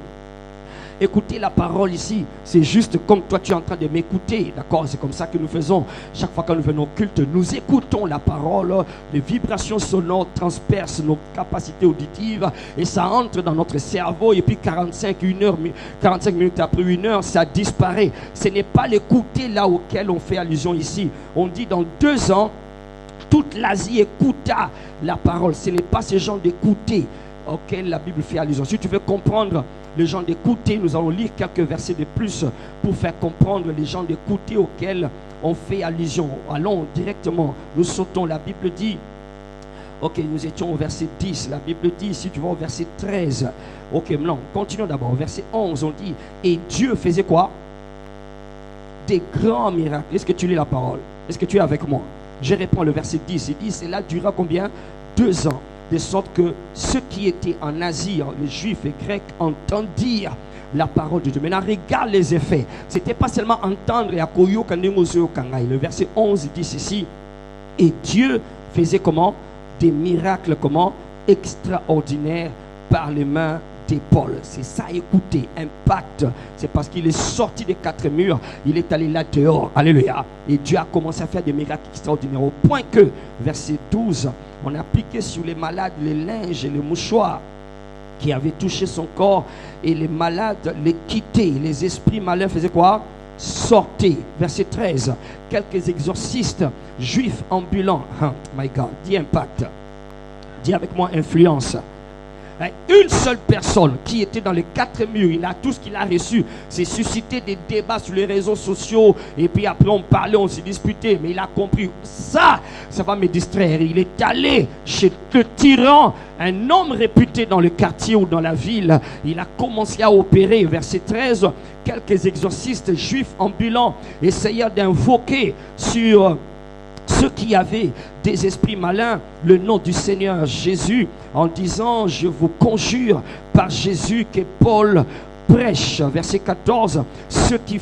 Speaker 2: écouter la parole ici, c'est juste comme toi tu es en train de m'écouter, d'accord, c'est comme ça que nous faisons chaque fois que nous venons au culte, nous écoutons la parole, les vibrations sonores transpercent nos capacités auditives et ça entre dans notre cerveau et puis 45 minutes après 1 heure, ça disparaît. Ce n'est pas l'écouter là auquel on fait allusion ici. On dit dans 2 ans, toute l'Asie écouta la parole. Ce n'est pas ce genre d'écouter auquel la Bible fait allusion. Si tu veux comprendre les gens d'écouter, nous allons lire quelques versets de plus pour faire comprendre les gens d'écouter auxquels on fait allusion. Allons directement, nous sautons. La Bible dit, ok, nous étions au verset 10. La Bible dit, si tu vas au verset 13, ok, non, continuons d'abord. Au verset 11, on dit, et Dieu faisait quoi? Des grands miracles. Est-ce que tu lis la parole? Est-ce que tu es avec moi? Je reprends le verset 10. Il dit, cela dura combien? 2 ans. De sorte que ceux qui étaient en Asie, les Juifs et Grecs, entendirent la parole de Dieu. Maintenant, regarde les effets. Ce n'était pas seulement entendre et accueillir. Le verset 11 dit ceci. Et Dieu faisait comment? Des miracles comment? Extraordinaires par les mains de Paul. C'est ça, écoutez, impact. C'est parce qu'il est sorti des 4 murs, il est allé là dehors. Alléluia. Et Dieu a commencé à faire des miracles extraordinaires au point que, verset 12, on appliquait sur les malades les linges et les mouchoirs qui avaient touché son corps et les malades les quittaient. Les esprits malins faisaient quoi? Sortaient. Verset 13, quelques exorcistes juifs ambulants. Oh my God, dis impact. Dis avec moi influence. Une seule personne qui était dans les 4 murs, il a tout ce qu'il a reçu, c'est suscité des débats sur les réseaux sociaux et puis après on parlait, on s'est disputé, mais il a compris, ça va me distraire. Il est allé chez le tyran, un homme réputé dans le quartier ou dans la ville. Il a commencé à opérer. Verset 13, quelques exorcistes juifs ambulants essayèrent d'invoquer sur ceux qui avaient des esprits malins le nom du Seigneur Jésus en disant, je vous conjure par Jésus que Paul prêche. Verset 14, ceux qui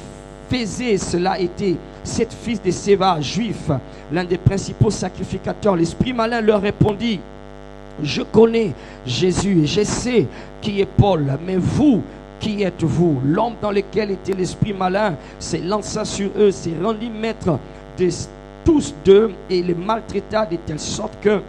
Speaker 2: faisaient cela étaient 7 fils de Séva, juifs, l'un des principaux sacrificateurs. L'esprit malin leur répondit, je connais Jésus et je sais qui est Paul, mais vous, qui êtes-vous? L'homme dans lequel était l'esprit malin s'élança sur eux, s'est rendu maître de tous d'eux et les maltraita de telle sorte que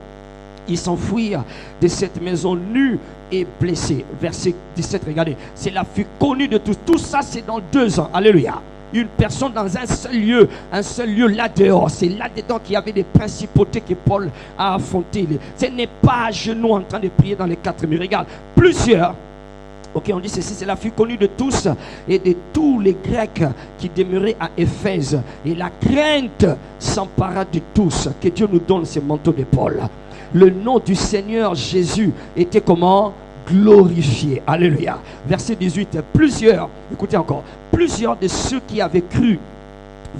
Speaker 2: ils s'enfuirent de cette maison nus et blessés. Verset 17, regardez, cela fut connu de tous. Tout ça, c'est dans 2 ans. Alléluia. une personne dans un seul lieu là dehors. C'est là-dedans qu'il y avait des principautés que Paul a affrontées. Ce n'est pas à genoux en train de prier dans les 4 murs. Regarde, plusieurs. Ok, on dit ceci, cela fut connu de tous et de tous les Grecs qui demeuraient à Éphèse. Et la crainte s'empara de tous. Que Dieu nous donne ce manteau de Paul. Le nom du Seigneur Jésus était comment? Glorifié. Alléluia. Verset 18. Plusieurs, écoutez encore, plusieurs de ceux qui avaient cru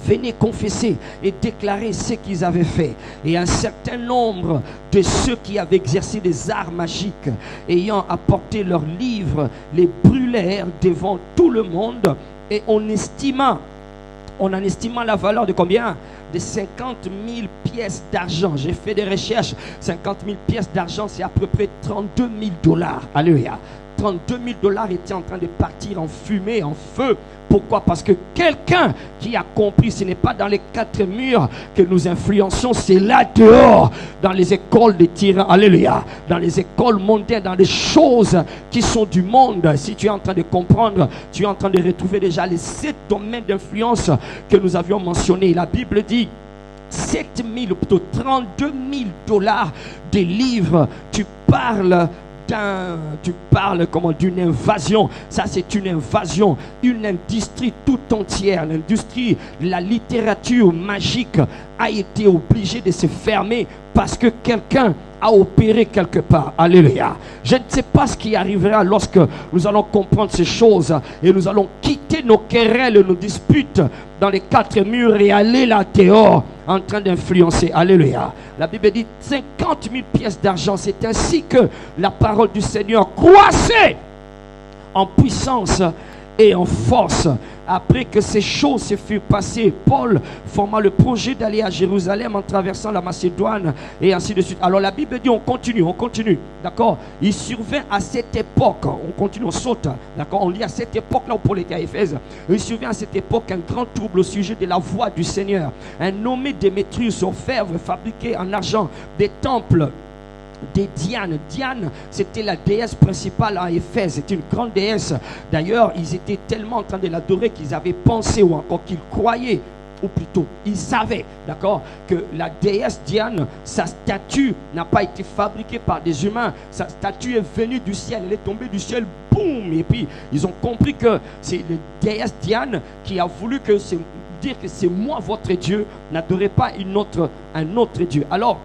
Speaker 2: venaient confesser et déclarer ce qu'ils avaient fait. Et un certain nombre de ceux qui avaient exercé des arts magiques, ayant apporté leurs livres, les brûlèrent devant tout le monde. Et on en estima la valeur de combien? De 50 000 pièces d'argent. J'ai fait des recherches. 50 000 pièces d'argent, c'est à peu près 32 000 $. Alléluia. 32 000 $ étaient en train de partir en fumée, en feu. Pourquoi? Parce que quelqu'un qui a compris, ce n'est pas dans les 4 murs que nous influençons, c'est là dehors, dans les écoles de tyrans, alléluia, dans les écoles mondaines, dans les choses qui sont du monde. Si tu es en train de comprendre, tu es en train de retrouver déjà les 7 domaines d'influence que nous avions mentionnés. La Bible dit 7 000, ou plutôt 32 000 $ de livres. Tu parles comment d'une invasion. Ça, c'est une invasion, une industrie tout entière. L'industrie de la littérature magique a été obligée de se fermer parce que quelqu'un a opéré quelque part. Alléluia. Je ne sais pas ce qui arrivera lorsque nous allons comprendre ces choses et nous allons quitter nos querelles et nos disputes dans les 4 murs et aller là dehors en train d'influencer. Alléluia. La Bible dit 50 000 pièces d'argent. C'est ainsi que la parole du Seigneur croissait en puissance et en force. Après que ces choses se furent passées, Paul forma le projet d'aller à Jérusalem en traversant la Macédoine et ainsi de suite. Alors la Bible dit on continue, d'accord. Il survint à cette époque, on continue, on saute, d'accord. On lit à cette époque là où Paul était à Éphèse. Il survint à cette époque un grand trouble au sujet de la voix du Seigneur. Un nommé Démétrius, orfèvre, fabriqué en argent des temples de Diane. Diane, c'était la déesse principale à Éphèse. C'était une grande déesse. D'ailleurs, ils étaient tellement en train de l'adorer qu'ils avaient pensé, ou encore qu'ils croyaient, ou plutôt, ils savaient, d'accord, que la déesse Diane, sa statue n'a pas été fabriquée par des humains. Sa statue est venue du ciel. Elle est tombée du ciel, boum. Et puis, ils ont compris que c'est la déesse Diane qui a voulu dire que c'est moi votre Dieu. N'adorez pas un autre Dieu. Alors,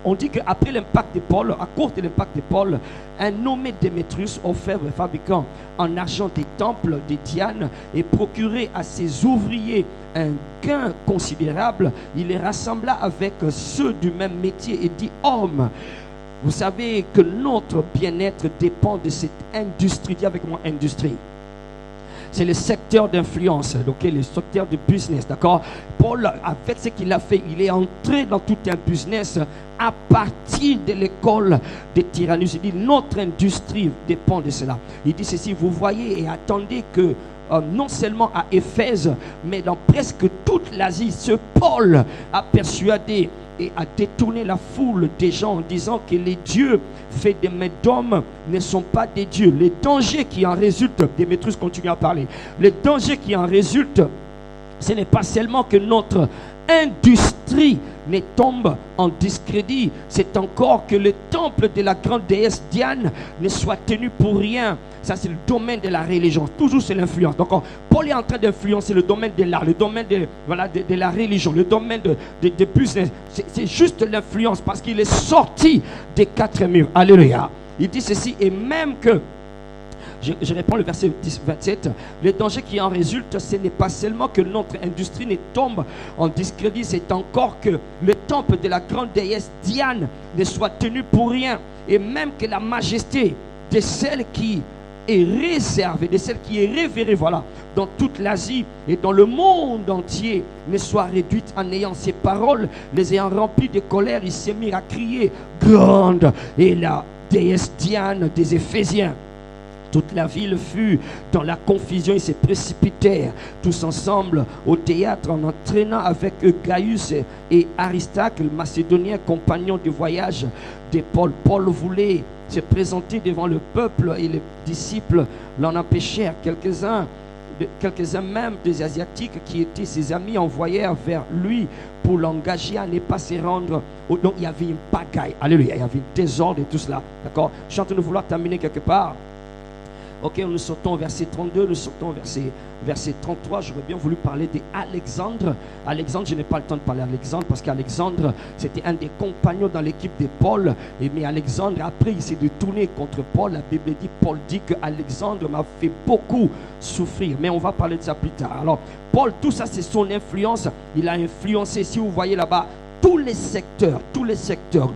Speaker 2: on dit qu'après l'impact de Paul, à cause de l'impact de Paul, un nommé Démétrius, orfèvre fabricant en argent des temples de Diane, et procuré à ses ouvriers un gain considérable, il les rassembla avec ceux du même métier et dit: hommes, vous savez que notre bien-être dépend de cette industrie. Dis avec moi, industrie. C'est le secteur d'influence, donc le secteur de business, d'accord. Paul, avec ce qu'il a fait, il est entré dans tout un business à partir de l'école de Tyrannus. Il dit notre industrie dépend de cela. Il dit ceci: vous voyez et attendez que non seulement à Éphèse, mais dans presque toute l'Asie, ce Paul a persuadé et a détourné la foule des gens en disant que les dieux faits des mains d'hommes ne sont pas des dieux. Les dangers qui en résultent, Démétrius continue à parler, les dangers qui en résultent, ce n'est pas seulement que notre industrie ne tombe en discrédit, c'est encore que le temple de la grande déesse Diane ne soit tenu pour rien. Ça, c'est le domaine de la religion. Toujours, c'est l'influence. Donc, Paul est en train d'influencer le domaine de l'art, le domaine de la religion, le domaine de business. C'est juste l'influence parce qu'il est sorti des 4 murs. Alléluia. Il dit ceci: et même que, je réponds le verset 27, le danger qui en résulte, ce n'est pas seulement que notre industrie ne tombe en discrédit, c'est encore que le temple de la grande déesse Diane ne soit tenu pour rien, et même que la majesté de celle qui est réservée, de celle qui est révérée, voilà, dans toute l'Asie et dans le monde entier, ne soit réduite. En ayant ces paroles, les ayant remplis de colère, ils se mirent à crier: grande est la déesse Diane des Éphésiens. Toute la ville fut dans la confusion. Ils se précipitèrent tous ensemble au théâtre en entraînant avec eux Gaius et Aristarque, le macédonien compagnon de voyage de Paul. Paul voulait se présenter devant le peuple et les disciples l'en empêchèrent. Quelques-uns quelques-uns même des Asiatiques qui étaient ses amis envoyèrent vers lui pour l'engager à ne pas se rendre. Donc il y avait une pagaille, alléluia, il y avait un désordre et tout cela, d'accord. Je suis en train de vouloir terminer quelque part. Ok, nous sortons au verset 32, nous sortons au verset 33. J'aurais bien voulu parler d'Alexandre. Alexandre, je n'ai pas le temps de parler d'Alexandre parce qu'Alexandre, c'était un des compagnons dans l'équipe de Paul. Mais Alexandre, après, il s'est détourné contre Paul. La Bible dit, Paul dit que Alexandre m'a fait beaucoup souffrir. Mais on va parler de ça plus tard. Alors, Paul, tout ça, c'est son influence. Il a influencé, si vous voyez là-bas, tous les secteurs,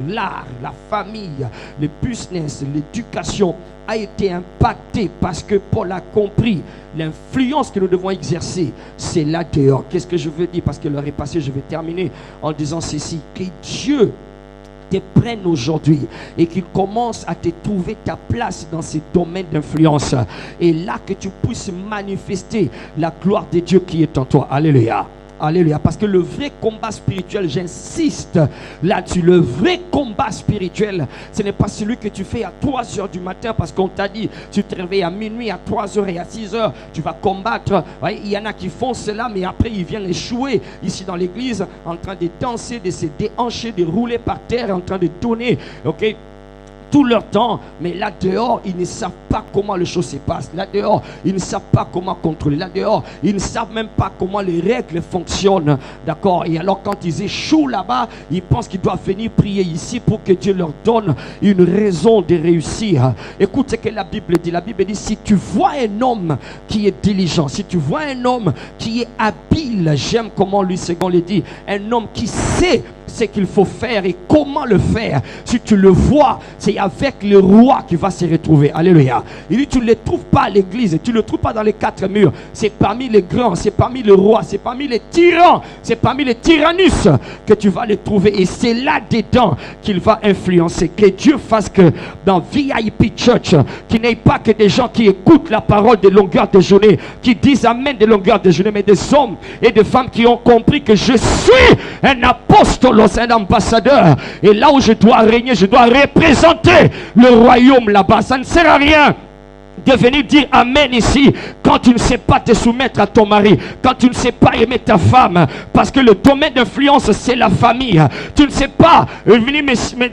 Speaker 2: l'art, la famille, le business, l'éducation a été impacté parce que Paul a compris l'influence que nous devons exercer. C'est là dehors. Qu'est-ce que je veux dire? Parce que l'heure est passée, je vais terminer en disant ceci. Que Dieu te prenne aujourd'hui et qu'il commence à te trouver ta place dans ces domaines d'influence. Et là que tu puisses manifester la gloire de Dieu qui est en toi. Alléluia. Alléluia, parce que le vrai combat spirituel, j'insiste là-dessus, le vrai combat spirituel, ce n'est pas celui que tu fais à 3 heures du matin parce qu'on t'a dit, tu te réveilles à minuit, à 3 heures et à 6 heures, tu vas combattre. Il y en a qui font cela, mais après ils viennent échouer ici dans l'église, en train de danser, de se déhancher, de rouler par terre, en train de tourner, ok, tout leur temps, mais là dehors, ils ne savent pas comment les choses se passent. Là dehors, ils ne savent pas comment contrôler. Là dehors, ils ne savent même pas comment les règles fonctionnent. D'accord? Et alors quand ils échouent là-bas, ils pensent qu'ils doivent venir prier ici pour que Dieu leur donne une raison de réussir. Écoute ce que la Bible dit. La Bible dit, si tu vois un homme qui est diligent, si tu vois un homme qui est habile, j'aime comment lui second le dit, un homme qui sait ce qu'il faut faire et comment le faire. Si tu le vois, c'est avec le roi qui va se retrouver. Alléluia. Il dit, tu ne le trouves pas à l'église, tu ne le trouves pas dans les 4 murs. C'est parmi les grands, c'est parmi le roi, c'est parmi les tyrans, c'est parmi les tyrannus que tu vas le trouver. Et c'est là-dedans qu'il va influencer. Que Dieu fasse que dans VIP Church, qu'il n'y ait pas que des gens qui écoutent la parole de longueur de journée, qui disent amen de longueur de journée, mais des hommes et des femmes qui ont compris que je suis un apostole, un ambassadeur, et là où je dois régner, je dois représenter le royaume là-bas. Ça ne sert à rien de venir dire amen ici quand tu ne sais pas te soumettre à ton mari, quand tu ne sais pas aimer ta femme, parce que le domaine d'influence c'est la famille. Tu ne sais pas venir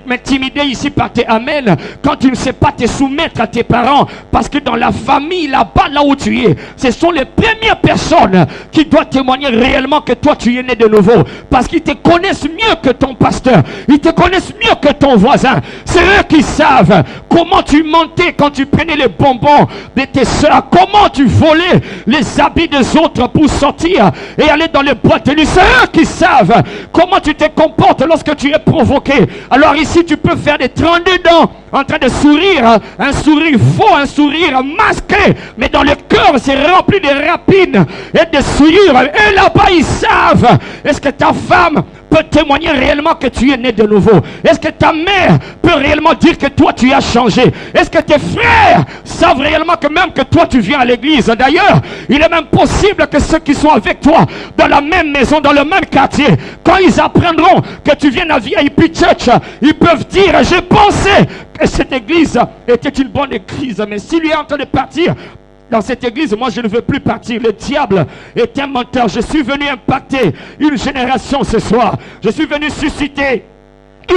Speaker 2: m'intimider ici par tes amen quand tu ne sais pas te soumettre à tes parents, parce que dans la famille là-bas, là où tu es, ce sont les premières personnes qui doivent témoigner réellement que toi tu es né de nouveau, parce qu'ils te connaissent mieux que ton pasteur, ils te connaissent mieux que ton voisin. C'est eux qui savent comment tu mentais quand tu prenais les bonbons de tes soeurs, comment tu volais les habits des autres pour sortir et aller dans les boîtes de nuit. C'est eux qui savent comment tu te comportes lorsque tu es provoqué. Alors ici tu peux faire des 32 dents en train de sourire, un sourire faux, un sourire masqué, mais dans le cœur c'est rempli de rapines et de souillures. Et là-bas ils savent. Est-ce que ta femme peut témoigner réellement que tu es né de nouveau? Est-ce que ta mère peut réellement dire que toi tu as changé? Est-ce que tes frères savent réellement que même que toi tu viens à l'église? D'ailleurs, il est même possible que ceux qui sont avec toi dans la même maison, dans le même quartier, quand ils apprendront que tu viens à VIP Church, ils peuvent dire, j'ai pensé que cette église était une bonne église, mais s'il est en train de partir dans cette église, moi je ne veux plus partir. Le diable est un menteur. Je suis venu impacter une génération ce soir. Je suis venu susciter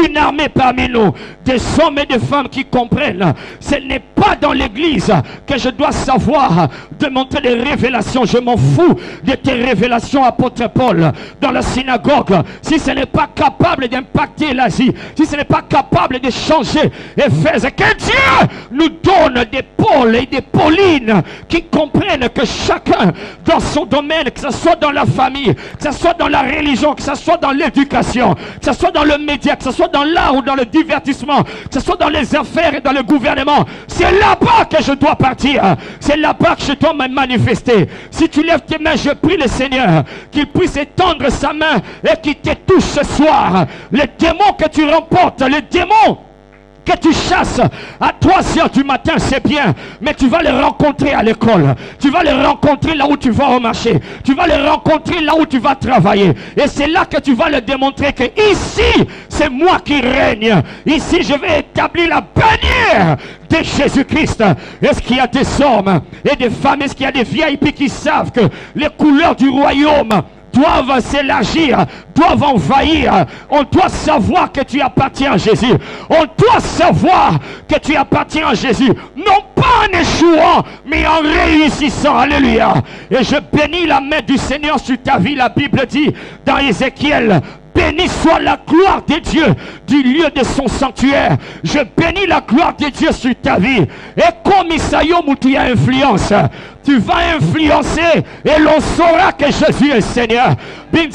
Speaker 2: une armée parmi nous, des hommes et des femmes qui comprennent. Ce n'est pas dans l'église que je dois savoir démontrer des révélations. Je m'en fous de tes révélations, apôtre Paul, dans la synagogue. Si ce n'est pas capable d'impacter l'Asie, si ce n'est pas capable de changer Éphèse, que Dieu nous donne des Paul et des Paulines qui comprennent que chacun dans son domaine, que ce soit dans la famille, que ce soit dans la religion, que ce soit dans l'éducation, que ce soit dans le média, que ce soit dans l'art ou dans le divertissement, que ce soit dans les affaires et dans le gouvernement, c'est là-bas que je dois partir. C'est là-bas que je dois me manifester. Si tu lèves tes mains, je prie le Seigneur qu'il puisse étendre sa main et qu'il te touche ce soir. Les démons que tu remportes, les démons Que tu chasses à 3 heures du matin, c'est bien, mais tu vas les rencontrer à l'école. Tu vas les rencontrer là où tu vas au marché. Tu vas les rencontrer là où tu vas travailler. Et c'est là que tu vas leur démontrer que ici, c'est moi qui règne. Ici, je vais établir la bannière de Jésus-Christ. Est-ce qu'il y a des hommes et des femmes, est-ce qu'il y a des VIP qui savent que les couleurs du royaume doivent s'élargir, doivent envahir? On doit savoir que tu appartiens à Jésus. On doit savoir que tu appartiens à Jésus. Non pas en échouant, mais en réussissant. Alléluia. Et je bénis la main du Seigneur sur ta vie. La Bible dit dans Ézéchiel: béni soit la gloire de Dieu du lieu de son sanctuaire. Je bénis la gloire de Dieu sur ta vie. Et comme Isaïe où tu as influence, tu vas influencer et l'on saura que Jésus est Seigneur. Les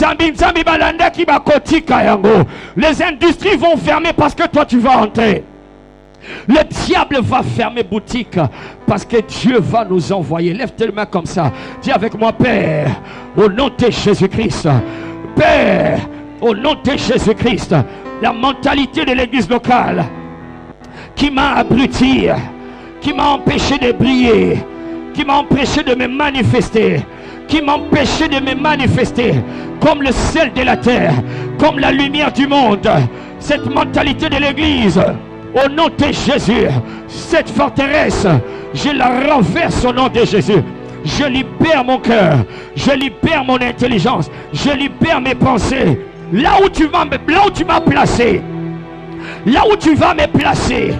Speaker 2: industries vont fermer parce que toi tu vas entrer. Le diable va fermer boutique parce que Dieu va nous envoyer. Lève tes mains comme ça. Dis avec moi: Père, au nom de Jésus-Christ. Père, au nom de Jésus-Christ, la mentalité de l'église locale qui m'a abruti, qui m'a empêché de briller, qui m'a empêché de me manifester, qui m'a empêché de me manifester comme le sel de la terre, comme la lumière du monde. Cette mentalité de l'église, au nom de Jésus, cette forteresse, je la renverse au nom de Jésus. Je libère mon cœur, je libère mon intelligence, je libère mes pensées. Là où tu m'as placé, là où tu vas me placer,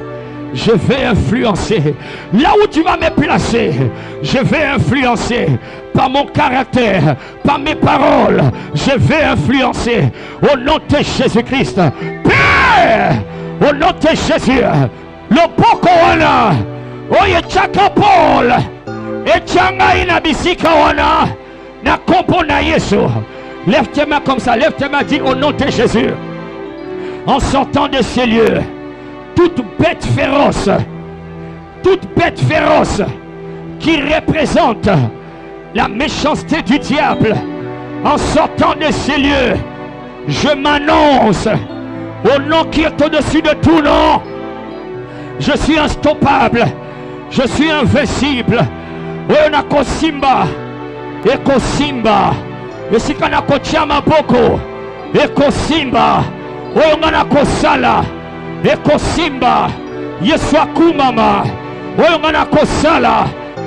Speaker 2: je vais influencer. Là où tu vas me placer, je vais influencer. Par mon caractère, par mes paroles, je vais influencer. Au nom de Jésus-Christ. Père, au nom de Jésus, le Pokoana, Oye Chakapol, et Changaina Bisikawana, na kompo na Yesu. Lève tes mains comme ça, lève tes mains, dis au nom de Jésus. En sortant de ces lieux, toute bête féroce qui représente la méchanceté du diable, en sortant de ces lieux, je m'annonce au nom qui est au-dessus de tout nom. Je suis unstoppable, je suis invincible. Oyonako Simba, Eko Simba. Esikana kotia maboko, Eko Simba. Oyongana kosala, Eko Simba. Yesu akumama, Oyongana kosala,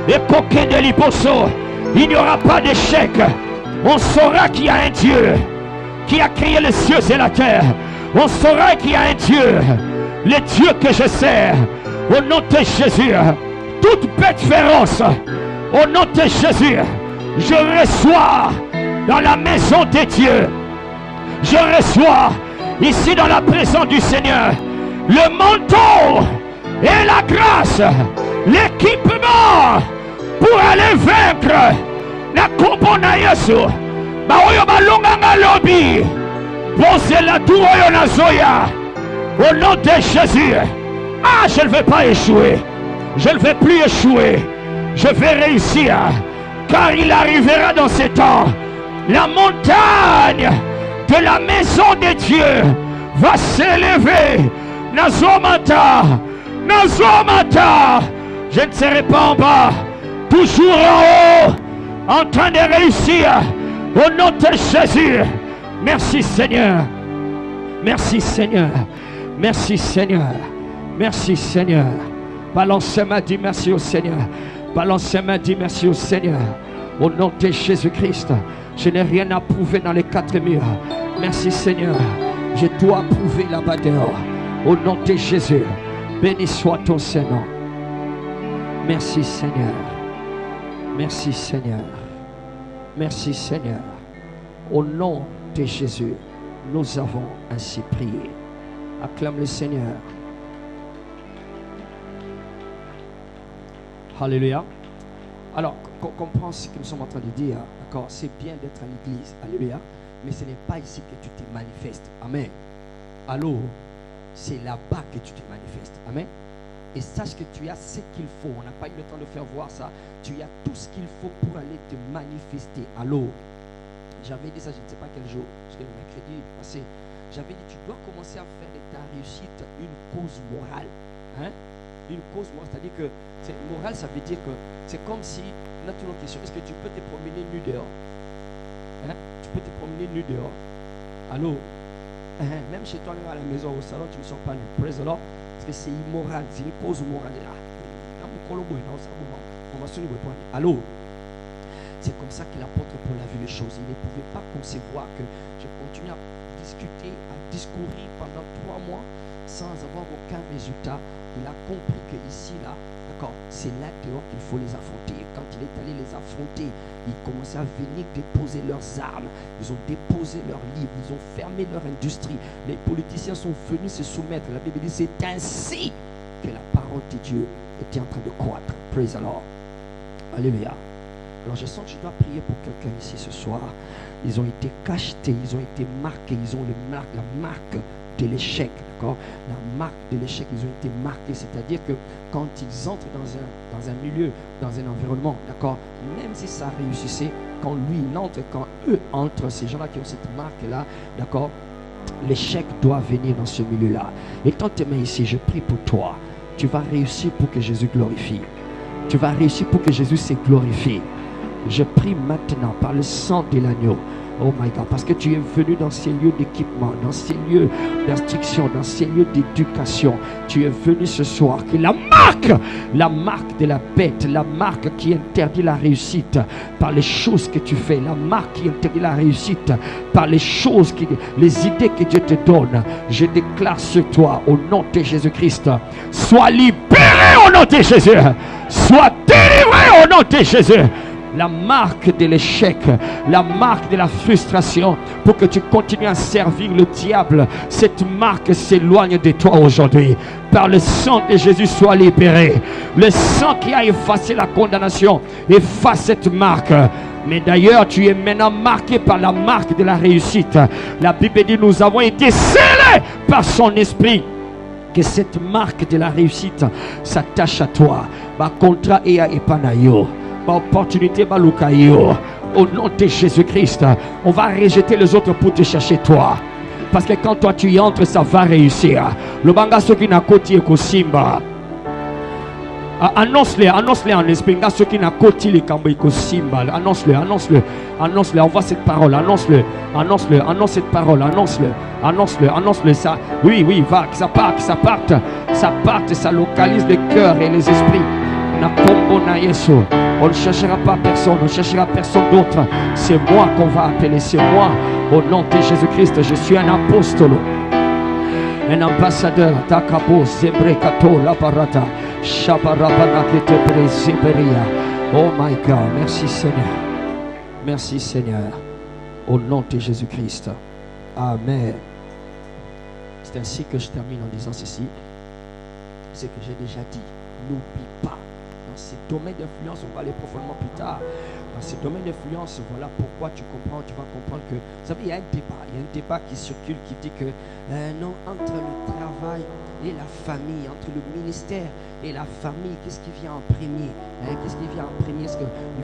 Speaker 2: Eko kende liboso. Il n'y aura pas d'échec. On saura qu'il y a un Dieu qui a créé les cieux et la terre. On saura qu'il y a un Dieu, le Dieu que je sers. Au nom de Jésus, toute bête féroce, au nom de Jésus, je reçois dans la maison de Dieu, je reçois ici dans la présence du Seigneur le manteau et la grâce, l'équipement pour aller vaincre. Na kombo na Yesu, ba oyo balonga nga lobi, posez la tour oyo na zoya. Au nom de Jésus, je ne vais pas échouer, je ne vais plus échouer, je vais réussir, car il arrivera dans ces temps, la montagne de la maison de Dieu va s'élever. Nazomata, Nazomata, je ne serai pas en bas, toujours en haut, en train de réussir. Au nom de Jésus. Merci Seigneur, merci Seigneur, merci Seigneur, merci Seigneur. Balancez ma, dis merci au Seigneur. Balancez ma, dis merci au Seigneur. Au nom de Jésus-Christ, je n'ai rien à prouver dans les quatre murs. Merci Seigneur, je dois prouver là-bas dehors. Au nom de Jésus, béni soit ton Seigneur. Merci Seigneur, merci Seigneur, merci Seigneur. Au nom de Jésus, nous avons ainsi prié. Acclame le Seigneur. Alléluia. Alors, comprends ce que nous sommes en train de dire. D'accord, c'est bien d'être à l'église. Alléluia. Mais ce n'est pas ici que tu te manifestes. Amen. Allô, c'est là-bas que tu te manifestes. Amen. Et sache que tu as ce qu'il faut. On n'a pas eu le temps de faire voir ça. Tu as tout ce qu'il faut pour aller te manifester. Allô. J'avais dit ça, je ne sais pas quel jour. Parce que le mercredi passé, j'avais dit, tu dois commencer à faire de ta réussite une cause morale. Hein? Une cause morale, c'est-à-dire que morale, ça veut dire que c'est comme si, là, tu as une question, est-ce que tu peux te promener nu dehors? Hein? Tu peux te promener nu dehors? Allô? Même chez toi, à la maison, au salon, tu ne sors pas nu. Praise the Lord. Parce que c'est immoral, c'est une cause morale. Allô? C'est comme ça que l'apôtre Paul a vu les choses. Il ne pouvait pas concevoir que je continue à discuter, à discourir pendant 3 mois sans avoir aucun résultat. Il a compris que ici, là, d'accord, c'est là dehors qu'il faut les affronter. Et quand il est allé les affronter, ils commençaient à venir déposer leurs armes. Ils ont déposé leurs livres, ils ont fermé leur industrie. Les politiciens sont venus se soumettre. La Bible dit c'est ainsi que la parole de Dieu était en train de croître. Praise the Lord. Alléluia. Alors je sens que je dois prier pour quelqu'un ici ce soir. Ils ont été cachetés, ils ont été marqués, ils ont la marque de l'échec, d'accord? La marque de l'échec, ils ont été marqués. C'est-à-dire que quand ils entrent dans un milieu, dans un environnement, d'accord? Même si ça réussissait, quand lui il entre, quand eux entrent, ces gens-là qui ont cette marque-là, d'accord? L'échec doit venir dans ce milieu-là. Et tends tes mains ici, je prie pour toi. Tu vas réussir pour que Jésus glorifie. Tu vas réussir pour que Jésus se glorifie. Je prie maintenant par le sang de l'agneau. Oh my God, parce que tu es venu dans ces lieux d'équipement, dans ces lieux d'instruction, dans ces lieux d'éducation. Tu es venu ce soir. Que la marque de la bête, la marque qui interdit la réussite par les choses que tu fais, la marque qui interdit la réussite par les choses, les idées que Dieu te donne. Je déclare sur toi, au nom de Jésus-Christ, sois libéré au nom de Jésus. Sois délivré au nom de Jésus. La marque de l'échec, la marque de la frustration, pour que tu continues à servir le diable, cette marque s'éloigne de toi aujourd'hui. Par le sang de Jésus, sois libéré. Le sang qui a effacé la condamnation, efface cette marque. Mais d'ailleurs, tu es maintenant marqué par la marque de la réussite. La Bible dit, nous avons été scellés par son esprit. Que cette marque de la réussite s'attache à toi. Ma contrat est à Epanayo. Ma opportunité va l'oukayo. Au nom de Jésus-Christ, on va rejeter les autres pour te chercher toi. Parce que quand toi tu y entres, ça va réussir. Le banga soki na koti ekosimba. Annonce-le en esprit. Ceux qui n'a koti les kambo ekosimba. Annonce-le. Envoie cette parole. Annonce-le. Annonce cette parole. Annonce-le. Ça. Oui, va, que ça parte. Ça localise les cœurs et les esprits. On ne cherchera pas personne, on ne cherchera personne d'autre. C'est moi qu'on va appeler, c'est moi. Au nom de Jésus-Christ, je suis un apostole, un ambassadeur. Takabo, Zebrekato, Laparata, Shabarabana, Ketebre, Zeberia. Oh my God, merci Seigneur. Merci Seigneur. Au nom de Jésus-Christ. Amen. C'est ainsi que je termine en disant ceci. C'est que j'ai déjà dit. N'oublie pas. Dans ces domaines d'influence, on va aller profondément plus tard. Dans ces domaines d'influence, voilà pourquoi tu vas comprendre que, vous savez, il y a un débat qui circule qui dit que non, entre le travail et la famille, entre le ministère et la famille, qu'est-ce qui vient en premier? Est-ce qu'il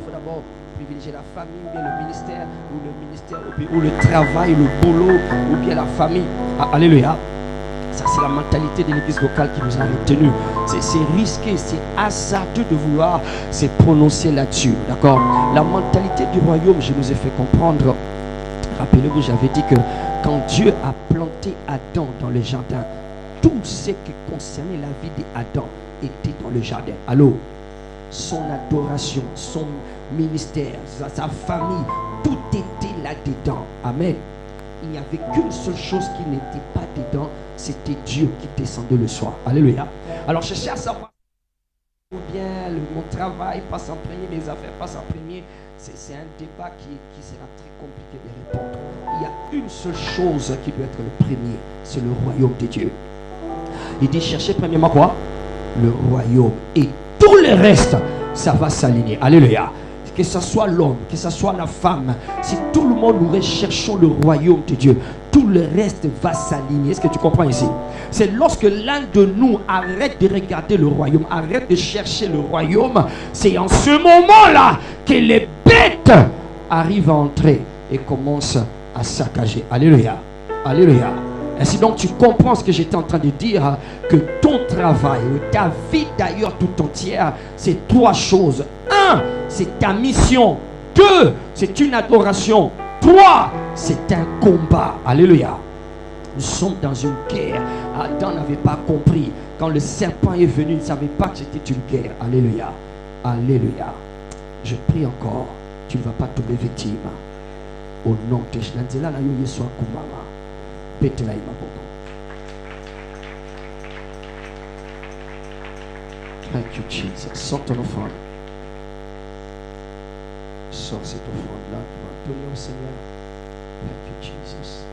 Speaker 2: faut d'abord privilégier la famille ou bien le ministère ou le travail, le boulot ou bien la famille? Alléluia. Ça, c'est la mentalité de l'église locale qui nous a retenus. C'est risqué, c'est hasardeux de vouloir se prononcer là-dessus. D'accord? La mentalité du royaume, je nous ai fait comprendre. Rappelez-vous, j'avais dit que quand Dieu a planté Adam dans le jardin, tout ce qui concernait la vie d'Adam était dans le jardin. Allô? Son adoration, son ministère, sa famille, tout était là-dedans. Amen. Il n'y avait qu'une seule chose qui n'était pas dedans, c'était Dieu qui descendait le soir. Alléluia. Alors je cherche à savoir ou bien mon travail passe en premier, mes affaires passent en premier. C'est un débat qui sera très compliqué de répondre. Il y a une seule chose qui doit être le premier, c'est le royaume de Dieu. Il dit cherchez premièrement quoi? Le royaume. Et tout le reste, ça va s'aligner. Alléluia. Que ce soit l'homme, que ce soit la femme, si tout le monde nous recherchons le royaume de Dieu, tout le reste va s'aligner. Est-ce que tu comprends ici? C'est lorsque l'un de nous arrête de regarder le royaume, arrête de chercher le royaume, c'est en ce moment-là que les bêtes arrivent à entrer et commencent à saccager. Alléluia. Alléluia. Ainsi donc, tu comprends ce que j'étais en train de dire, que ton travail, ta vie d'ailleurs tout entière, c'est 3 choses. 1, c'est ta mission. 2, c'est une adoration. 3, c'est un combat. Alléluia. Nous sommes dans une guerre. Adam n'avait pas compris. Quand le serpent est venu, il ne savait pas que c'était une guerre. Alléluia. Alléluia. Je prie encore. Tu ne vas pas tomber victime. Au nom de Jésus. Thank you, Jesus. Sors ton offrande. Sors cette offrande-là. Tu vas donner au Seigneur. Thank you, Jesus.